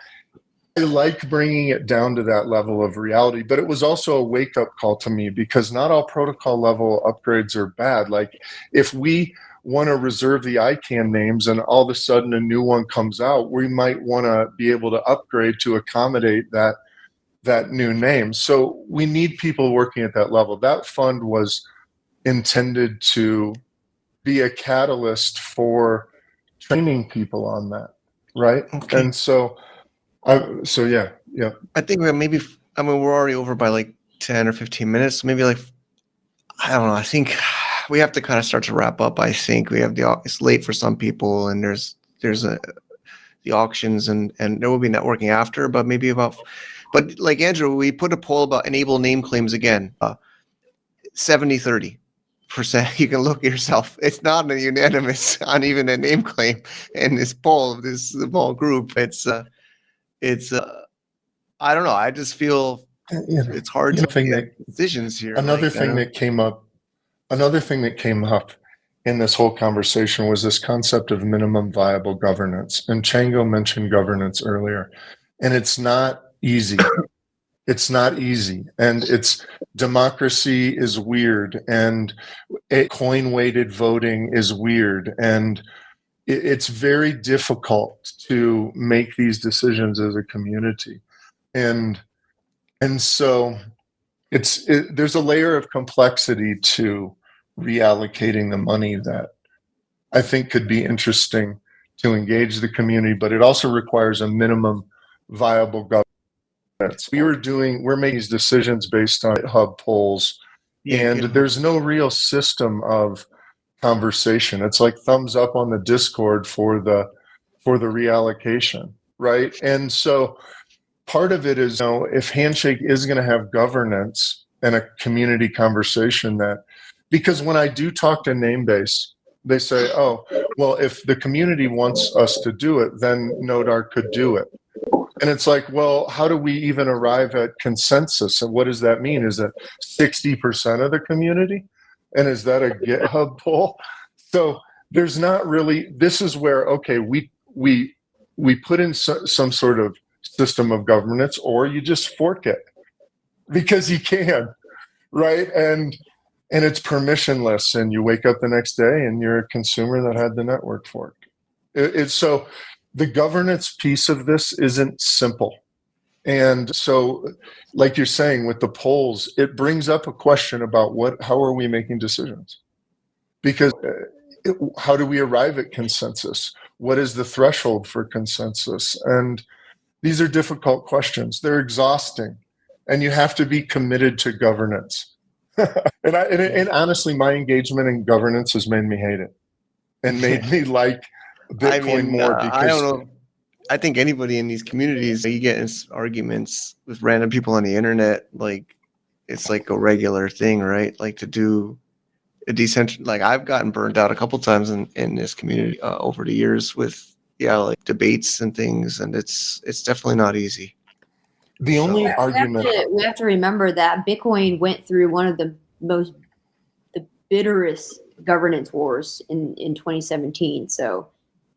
I like bringing it down to that level of reality, but it was also a wake up call to me because not all protocol level upgrades are bad. Like if we want to reserve the ICANN names and all of a sudden a new one comes out, we might want to be able to upgrade to accommodate that new name. So we need people working at that level. That fund was intended to be a catalyst for training people on that, right? Okay. And so yeah. I think we're already over by like 10 or 15 minutes. Maybe like, I don't know. I think we have to kind of start to wrap up. I think we have it's late for some people, and there's the auctions and there will be networking after, but but like Andrew, we put a poll about enable name claims again, 70-30%. You can look at yourself. It's not a unanimous on even a name claim in this poll of this small group. It's it's I don't know. I just feel it's hard to make decisions here. Another thing that came up in this whole conversation was this concept of minimum viable governance. And Chango mentioned governance earlier, and it's not easy. It's not easy. And it's democracy is weird, and coin weighted voting is weird. And it's very difficult to make these decisions as a community. And so there's a layer of complexity to reallocating the money that I think could be interesting to engage the community, but it also requires a minimum viable governance. We're making these decisions based on GitHub polls, and there's no real system of conversation. It's like thumbs up on the Discord for the reallocation, right? And so part of it is, if Handshake is going to have governance and a community conversation, because when I do talk to Namebase, they say, oh, well, if the community wants us to do it, then Nodar could do it. And it's like, well, how do we even arrive at consensus? And what does that mean? Is it 60% of the community? And is that a GitHub poll? So there's not really, this is where, okay, we put in some sort of system of governance, or you just fork it because you can, right? And it's permissionless, and you wake up the next day and you're a consumer that had the network forked. So the governance piece of this isn't simple. And so, like you're saying with the polls, it brings up a question about how are we making decisions? Because how do we arrive at consensus? What is the threshold for consensus? And these are difficult questions. They're exhausting, and you have to be committed to governance. And honestly, my engagement in governance has made me hate it and made me like Bitcoin more. Because I don't know. I think anybody in these communities, you get in arguments with random people on the internet, like it's like a regular thing, right? Like to do a like I've gotten burned out a couple times in this community over the years with like debates and things, and it's definitely not easy. The only argument we have to remember that Bitcoin went through one of the bitterest governance wars in 2017. So,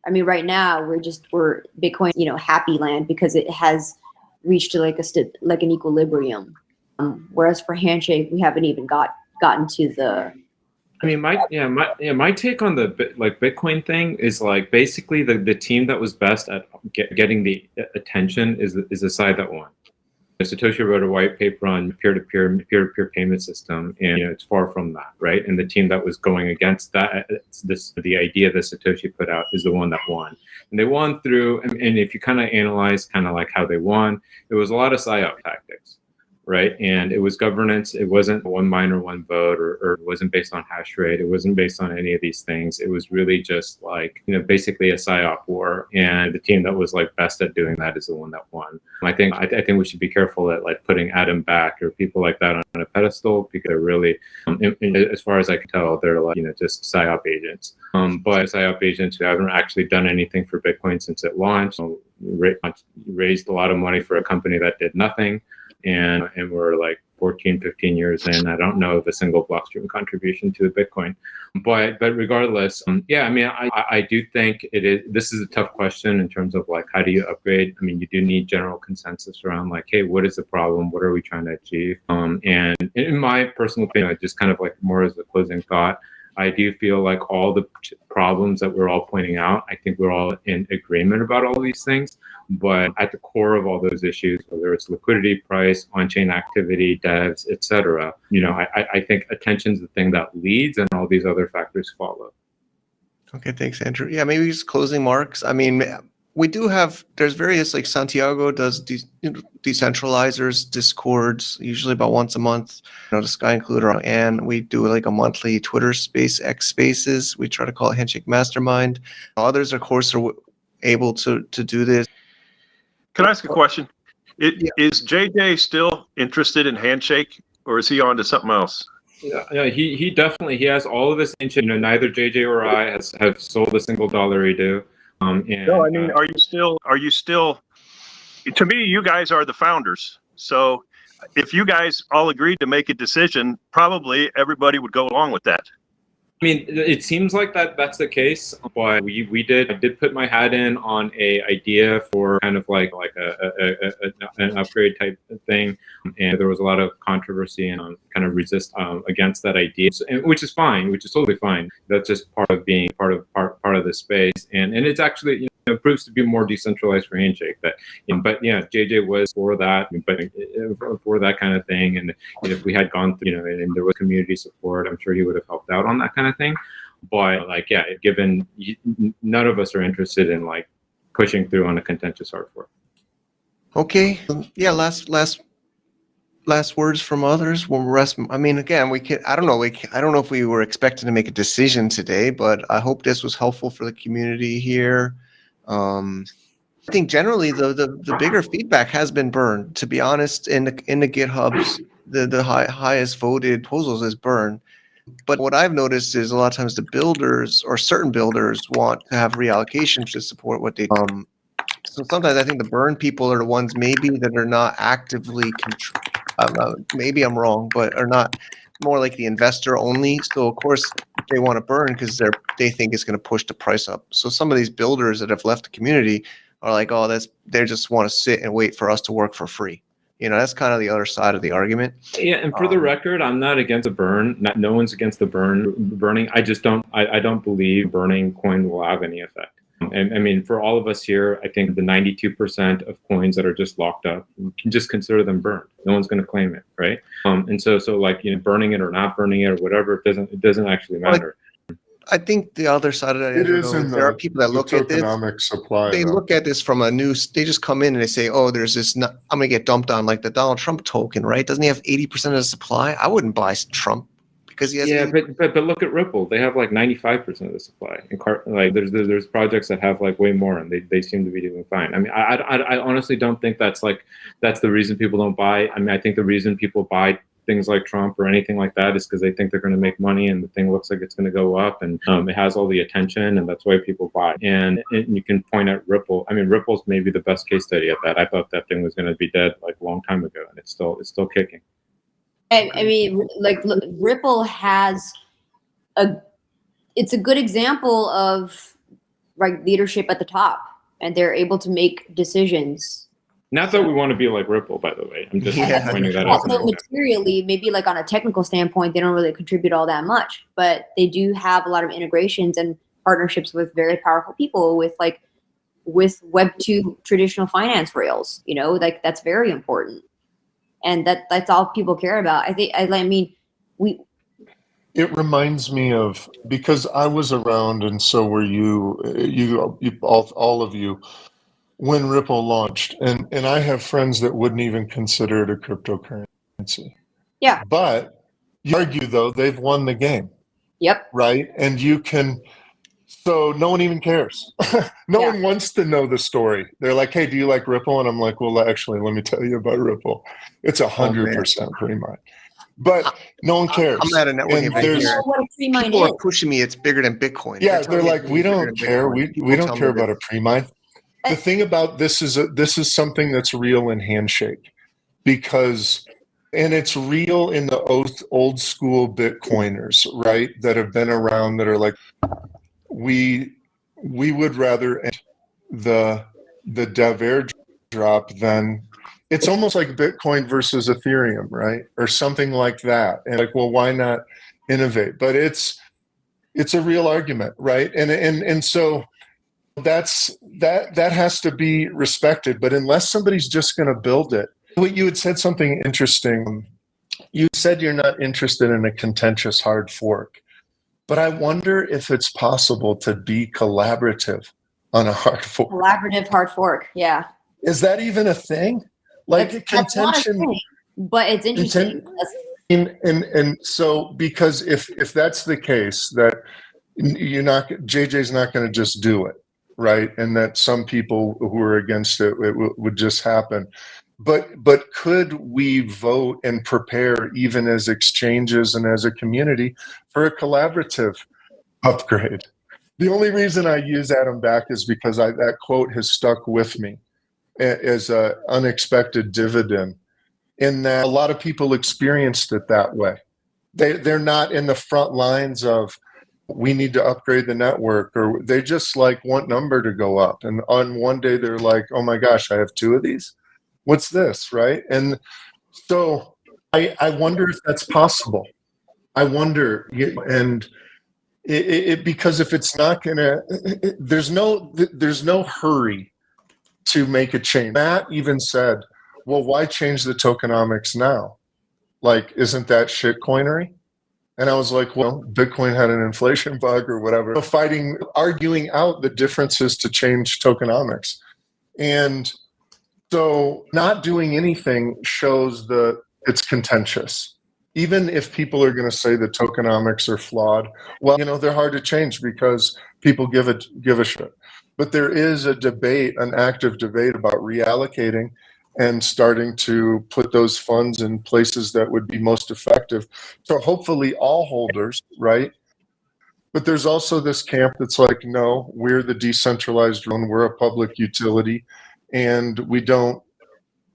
I mean, right now we're Bitcoin, happy land because it has reached like an equilibrium. Whereas for Handshake, we haven't even gotten to the. I mean, my take on the Bitcoin thing is like basically the team that was best at getting the attention is the side that won. Satoshi wrote a white paper on peer-to-peer payment system, and it's far from that, right? And the team that was going against that, the idea that Satoshi put out, is the one that won. And they won through, and if you kind of analyze kind of like how they won, it was a lot of psyop tactics, right? And it was governance. It wasn't one miner, one vote, or it wasn't based on hash rate. It wasn't based on any of these things. It was really just like, basically a psyop war. And the team that was like best at doing that is the one that won. I think we should be careful at like putting Adam back or people like that on a pedestal, because they're really, as far as I can tell, they're like, just psyop agents. But psyop agents who haven't actually done anything for Bitcoin since it launched, raised a lot of money for a company that did nothing. And we're like 14, 15 years in. I don't know of a single Blockstream contribution to the Bitcoin. But regardless, I mean, I do think this is a tough question in terms of like, how do you upgrade? I mean, you do need general consensus around like, hey, what is the problem? What are we trying to achieve? And in my personal opinion, just kind of like more as a closing thought, I do feel like all the problems that we're all pointing out, I think we're all in agreement about all these things. But at the core of all those issues, whether it's liquidity, price, on-chain activity, devs, etc., I think attention is the thing that leads, and all these other factors follow. Okay, thanks, Andrew. Yeah, maybe just closing marks. I mean, we do have, there's various, like Santiago does decentralizers, discords, usually about once a month, the Sky Includer, and we do like a monthly Twitter space, X Spaces. We try to call it Handshake Mastermind. Others, of course, are able to do this. Can I ask a question? Is JJ still interested in Handshake, or is he on to something else? Yeah, he definitely, he has all of this ancient, neither JJ or I have sold a single dollar he do. No, I mean, are you still to me, you guys are the founders. So if you guys all agreed to make a decision, probably everybody would go along with that. I mean, it seems like that's the case, but I did put my hat in on a idea for kind of like an upgrade type of thing, and there was a lot of controversy and kind of resist against that idea, which is fine, which is totally fine. That's just part of being part of the space, and it's actually proves to be more decentralized for Handshake. But yeah, JJ was for that, but for that kind of thing, and if we had gone through, and there was community support, I'm sure he would have helped out on that kind of thing. But given none of us are interested in pushing through on a contentious hard fork. Okay. Yeah. Last words from others. I mean, again, I don't know. I don't know if we were expecting to make a decision today, but I hope this was helpful for the community here. I think generally the bigger feedback has been burn. To be honest, in the GitHubs, the highest voted proposals is burn. But what I've noticed is a lot of times the builders or certain builders want to have reallocation to support what they. So sometimes I think the burn people are the ones maybe that are not actively maybe I'm wrong, but are not more like the investor only. So of course they want to burn because they think it's going to push the price up. So some of these builders that have left the community are like, oh, they just want to sit and wait for us to work for free. That's kind of the other side of the argument. Yeah, and for the record, I'm not against a burn. No one's against the burning. I just don't believe burning coin will have any effect. And I mean, for all of us here, I think the 92% of coins that are just locked up, you can just consider them burned. No one's going to claim it, right? And so burning it or not burning it or whatever, it doesn't actually matter. I think the other side of that is there are people that look at this. Supply, they look at this from a news. They just come in and they say, "Oh, there's this. I'm going to get dumped on like the Donald Trump token, right? Doesn't he have 80% of the supply? I wouldn't buy Trump because he has." Yeah, but look at Ripple. They have 95% of the supply. And there's projects that have way more, and they seem to be doing fine. I mean, I honestly don't think that's the reason people don't buy. I mean, I think the reason people buy things like Trump or anything like that is because they think they're going to make money and the thing looks like it's going to go up and it has all the attention and that's why people buy. And you can point at Ripple. I mean, Ripple's maybe the best case study at that. I thought that thing was going to be dead a long time ago and it's still kicking. I mean, look, Ripple has it's a good example of leadership at the top and they're able to make decisions. Not that we want to be like Ripple, by the way. I'm just pointing that out. Also, materially, maybe on a technical standpoint, they don't really contribute all that much, but they do have a lot of integrations and partnerships with very powerful people with Web2 traditional finance rails. That's very important, and that's all people care about. It reminds me of, because I was around, and so were you all of you, when Ripple launched, and I have friends that wouldn't even consider it a cryptocurrency. Yeah. But you argue, though, they've won the game. Yep. Right? And so no one even cares. No one wants to know the story. They're like, hey, do you like Ripple? And I'm like, well, actually, let me tell you about Ripple. It's 100% pre-mine. But no one cares. I'm at a networking event here. People are pushing me. It's bigger than Bitcoin. Yeah, they're like, we don't care. We don't care about a pre-mine. The thing about this is something that's real in Handshake, and it's real in the old school Bitcoiners, right? That have been around that are like, we would rather end the dev airdrop than, it's almost like Bitcoin versus Ethereum, right? Or something like that. And well, why not innovate? But it's a real argument, right? And so that has to be respected. But unless somebody's just going to build it, you had said something interesting. You said you're not interested in a contentious hard fork, but I wonder if it's possible to be collaborative on a hard fork. Collaborative hard fork, yeah. Is that even a thing? That's not a thing, but it's interesting. And so, because if that's the case, that JJ's not going to just do it. Right, and that some people who are against it would just happen, but could we vote and prepare, even as exchanges and as a community, for a collaborative upgrade? The only reason I use Adam back is because that quote has stuck with me, as a unexpected dividend, in that a lot of people experienced it that way. They're not in the front lines of, we need to upgrade the network, or they just like want number to go up. And on one day they're like, oh my gosh, I have 2 of these. What's this, right? And so I wonder if that's possible. I wonder, and because if it's not gonna, there's no hurry to make a change. Matt even said, well, why change the tokenomics now? Like, isn't that shitcoinery? And I was like, well, Bitcoin had an inflation bug or whatever. Arguing out the differences to change tokenomics. And so not doing anything shows that it's contentious. Even if people are going to say the tokenomics are flawed, well, they're hard to change because people give a shit. But there is a debate, an active debate about reallocating and starting to put those funds in places that would be most effective. So hopefully all holders, right? But there's also this camp that's like, no, we're the decentralized one, we're a public utility, and we don't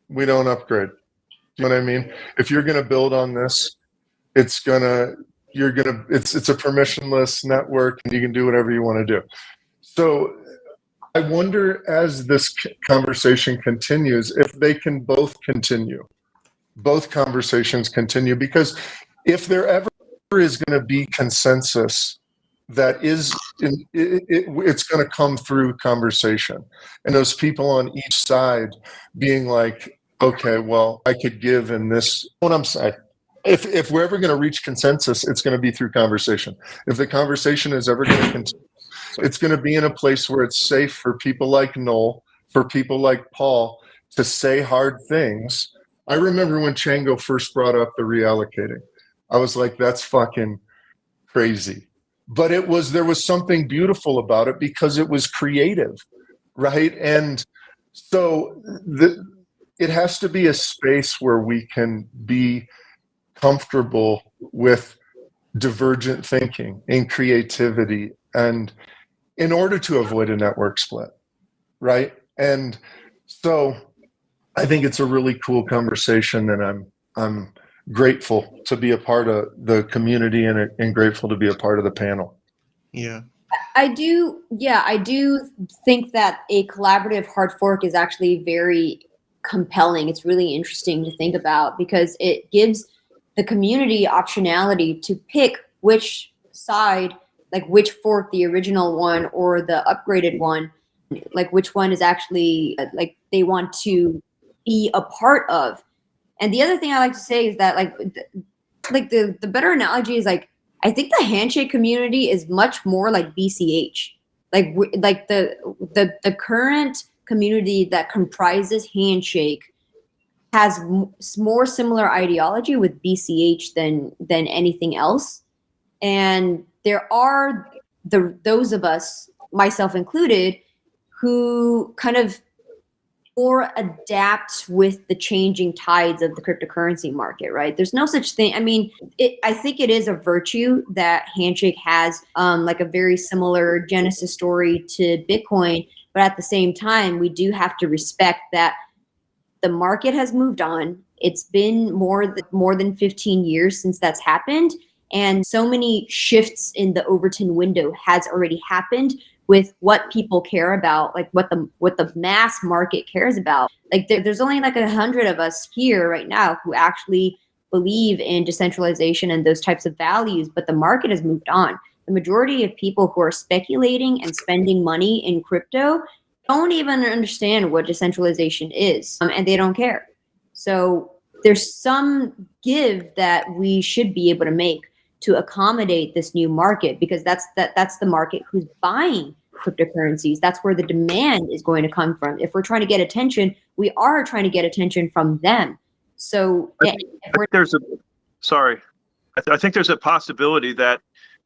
upgrade. You know what I mean? If you're going to build on this, it's a permissionless network, and you can do whatever you want to do. So I wonder, as this conversation continues, if they can both conversations continue, because if there ever is going to be consensus, that is, it's going to come through conversation, and those people on each side being like, okay, well, I could give in this. What I'm saying, if we're ever going to reach consensus, it's going to be through conversation. If the conversation is ever going to continue, it's going to be in a place where it's safe for people like Noel, for people like Paul, to say hard things. I remember when Chango first brought up the reallocating. I was like, that's fucking crazy. But there was something beautiful about it because it was creative, right? And so it has to be a space where we can be comfortable with divergent thinking and creativity, and in order to avoid a network split, right? And so I think it's a really cool conversation, and I'm grateful to be a part of the community and grateful to be a part of the panel. Yeah. I do think that a collaborative hard fork is actually very compelling. It's really interesting to think about because it gives the community optionality to pick which side, like which fork, the original one or the upgraded one, like which one is actually like they want to be a part of. And the other thing I like to say is that the better analogy is like, I think the Handshake community is much more like BCH, like the current community that comprises Handshake has more similar ideology with BCH than anything else. And there are those of us, myself included, who kind of more adapt with the changing tides of the cryptocurrency market, right? There's no such thing. I mean, I think it is a virtue that Handshake has, like a very similar genesis story to Bitcoin. But at the same time, we do have to respect that the market has moved on. It's been more than 15 years since that's happened. And so many shifts in the Overton window has already happened with what people care about, like what the mass market cares about. Like there's only like 100 of us here right now who actually believe in decentralization and those types of values, but the market has moved on. The majority of people who are speculating and spending money in crypto don't even understand what decentralization is, and they don't care. So there's some give that we should be able to make to accommodate this new market, because that's the market who's buying cryptocurrencies. That's where the demand is going to come from. If we're trying to get attention, we are trying to get attention from them. So I think there's a possibility that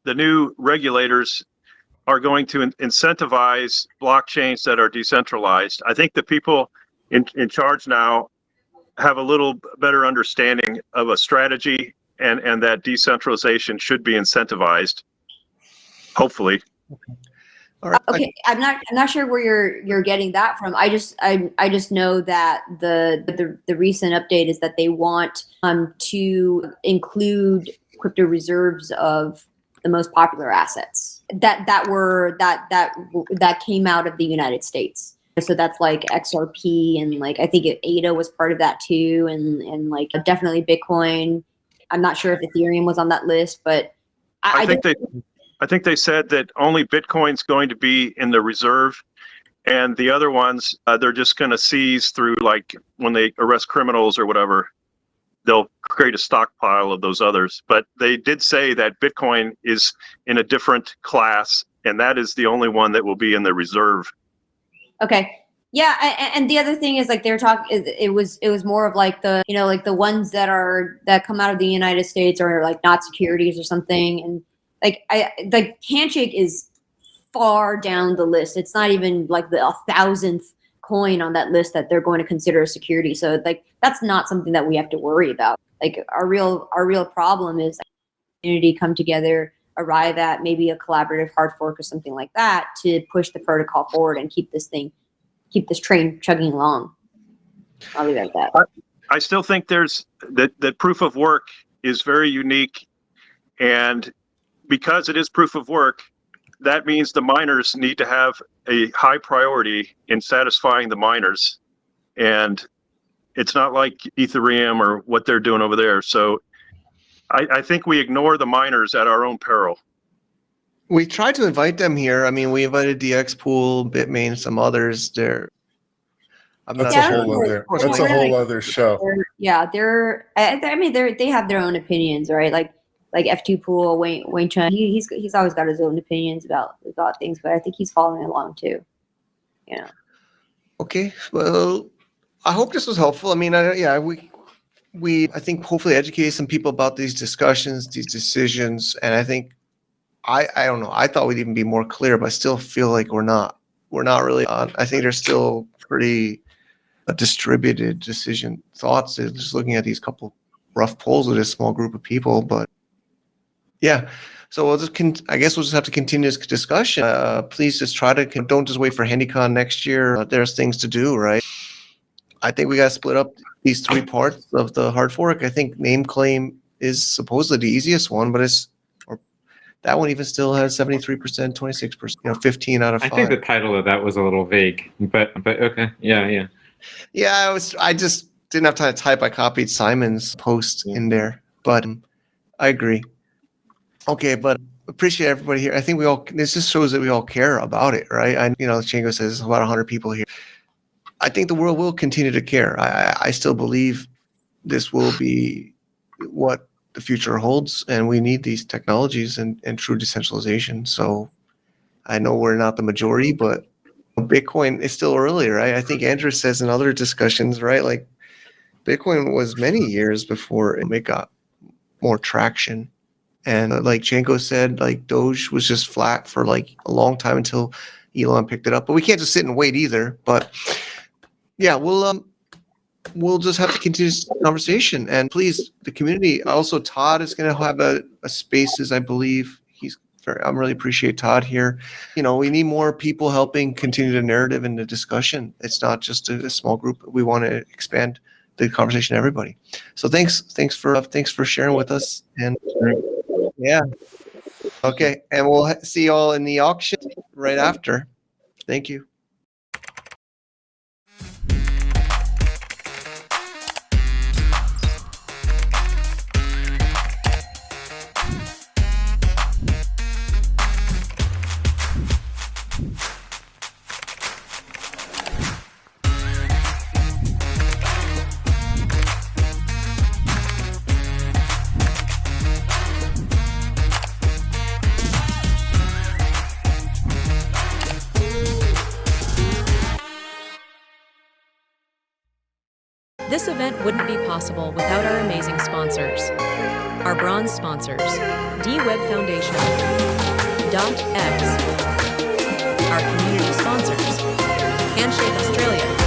the new regulators are going to incentivize blockchains that are decentralized. I think the people in charge now have a little better understanding of a strategy, and that decentralization should be incentivized, hopefully. All right. Okay, I'm not sure where you're getting that from. I just know that the recent update is that they want to include crypto reserves of the most popular assets that came out of the United States. So that's like XRP and like I think ADA was part of that too, and like definitely Bitcoin. I'm not sure if Ethereum was on that list, but I think they said that only Bitcoin's going to be in the reserve, and the other ones they're just going to seize through, like when they arrest criminals or whatever, they'll create a stockpile of those others. But they did say that Bitcoin is in a different class, and that is the only one that will be in the reserve. Okay. Yeah, and the other thing is like they're talking. It was more of like the like the ones that come out of the United States are like not securities or something, and like Handshake is far down the list. It's not even like the 1,000th coin on that list that they're going to consider a security. So like that's not something that we have to worry about. Like our real problem is like, community come together, arrive at maybe a collaborative hard fork or something like that to push the protocol forward and keep this train chugging along. I'll leave it at that. I still think there's that proof of work is very unique, and because it is proof of work, that means the miners need to have a high priority in satisfying the miners, and it's not like Ethereum or what they're doing over there. So I think we ignore the miners at our own peril. We tried to invite them here. I mean, we invited DX Pool, Bitmain, some others. That's a whole other show. They have their own opinions, right? Like F2 Pool, Wayne Chen, he's always got his own opinions about things, but I think he's following along too. Yeah. Okay. Well, I hope this was helpful. I mean, we I think hopefully educate some people about these discussions, these decisions, and I think I don't know. I thought we'd even be more clear, but I still feel like we're not really on. I think there's still pretty distributed decision thoughts. Just looking at these couple rough polls with a small group of people, but yeah. So we'll just I guess we'll just have to continue this discussion. Please just try to don't just wait for HandyCon next year. There's things to do, right? I think we got to split up these three parts of the hard fork. I think name claim is supposedly the easiest one, but that one even still has 73%, 26%, 15 out of 5. I think the title of that was a little vague, but okay. Yeah. Yeah, I just didn't have time to type. I copied Simon's post in there, but I agree. Okay, but appreciate everybody here. I think this just shows that we all care about it, right? Chango says about 100 people here. I think the world will continue to care. I still believe this will be what the future holds, and we need these technologies and true decentralization. So I know we're not the majority, but Bitcoin is still early, right? I think Andrew says in other discussions, right? Like Bitcoin was many years before it got more traction. And like Chanko said, like Doge was just flat for like a long time until Elon picked it up. But we can't just sit and wait either. But yeah, we'll just have to continue this conversation. And please, the community. Also, Todd is going to have a spaces, I believe. I really appreciate Todd here. We need more people helping continue the narrative and the discussion. It's not just a small group. We want to expand the conversation to everybody. So thanks for sharing with us. And yeah, okay, and we'll see you all in the auction right after. Thank you. This event wouldn't be possible without our amazing sponsors. Our bronze sponsors, D-Web Foundation, .x, our community sponsors, Handshake Australia,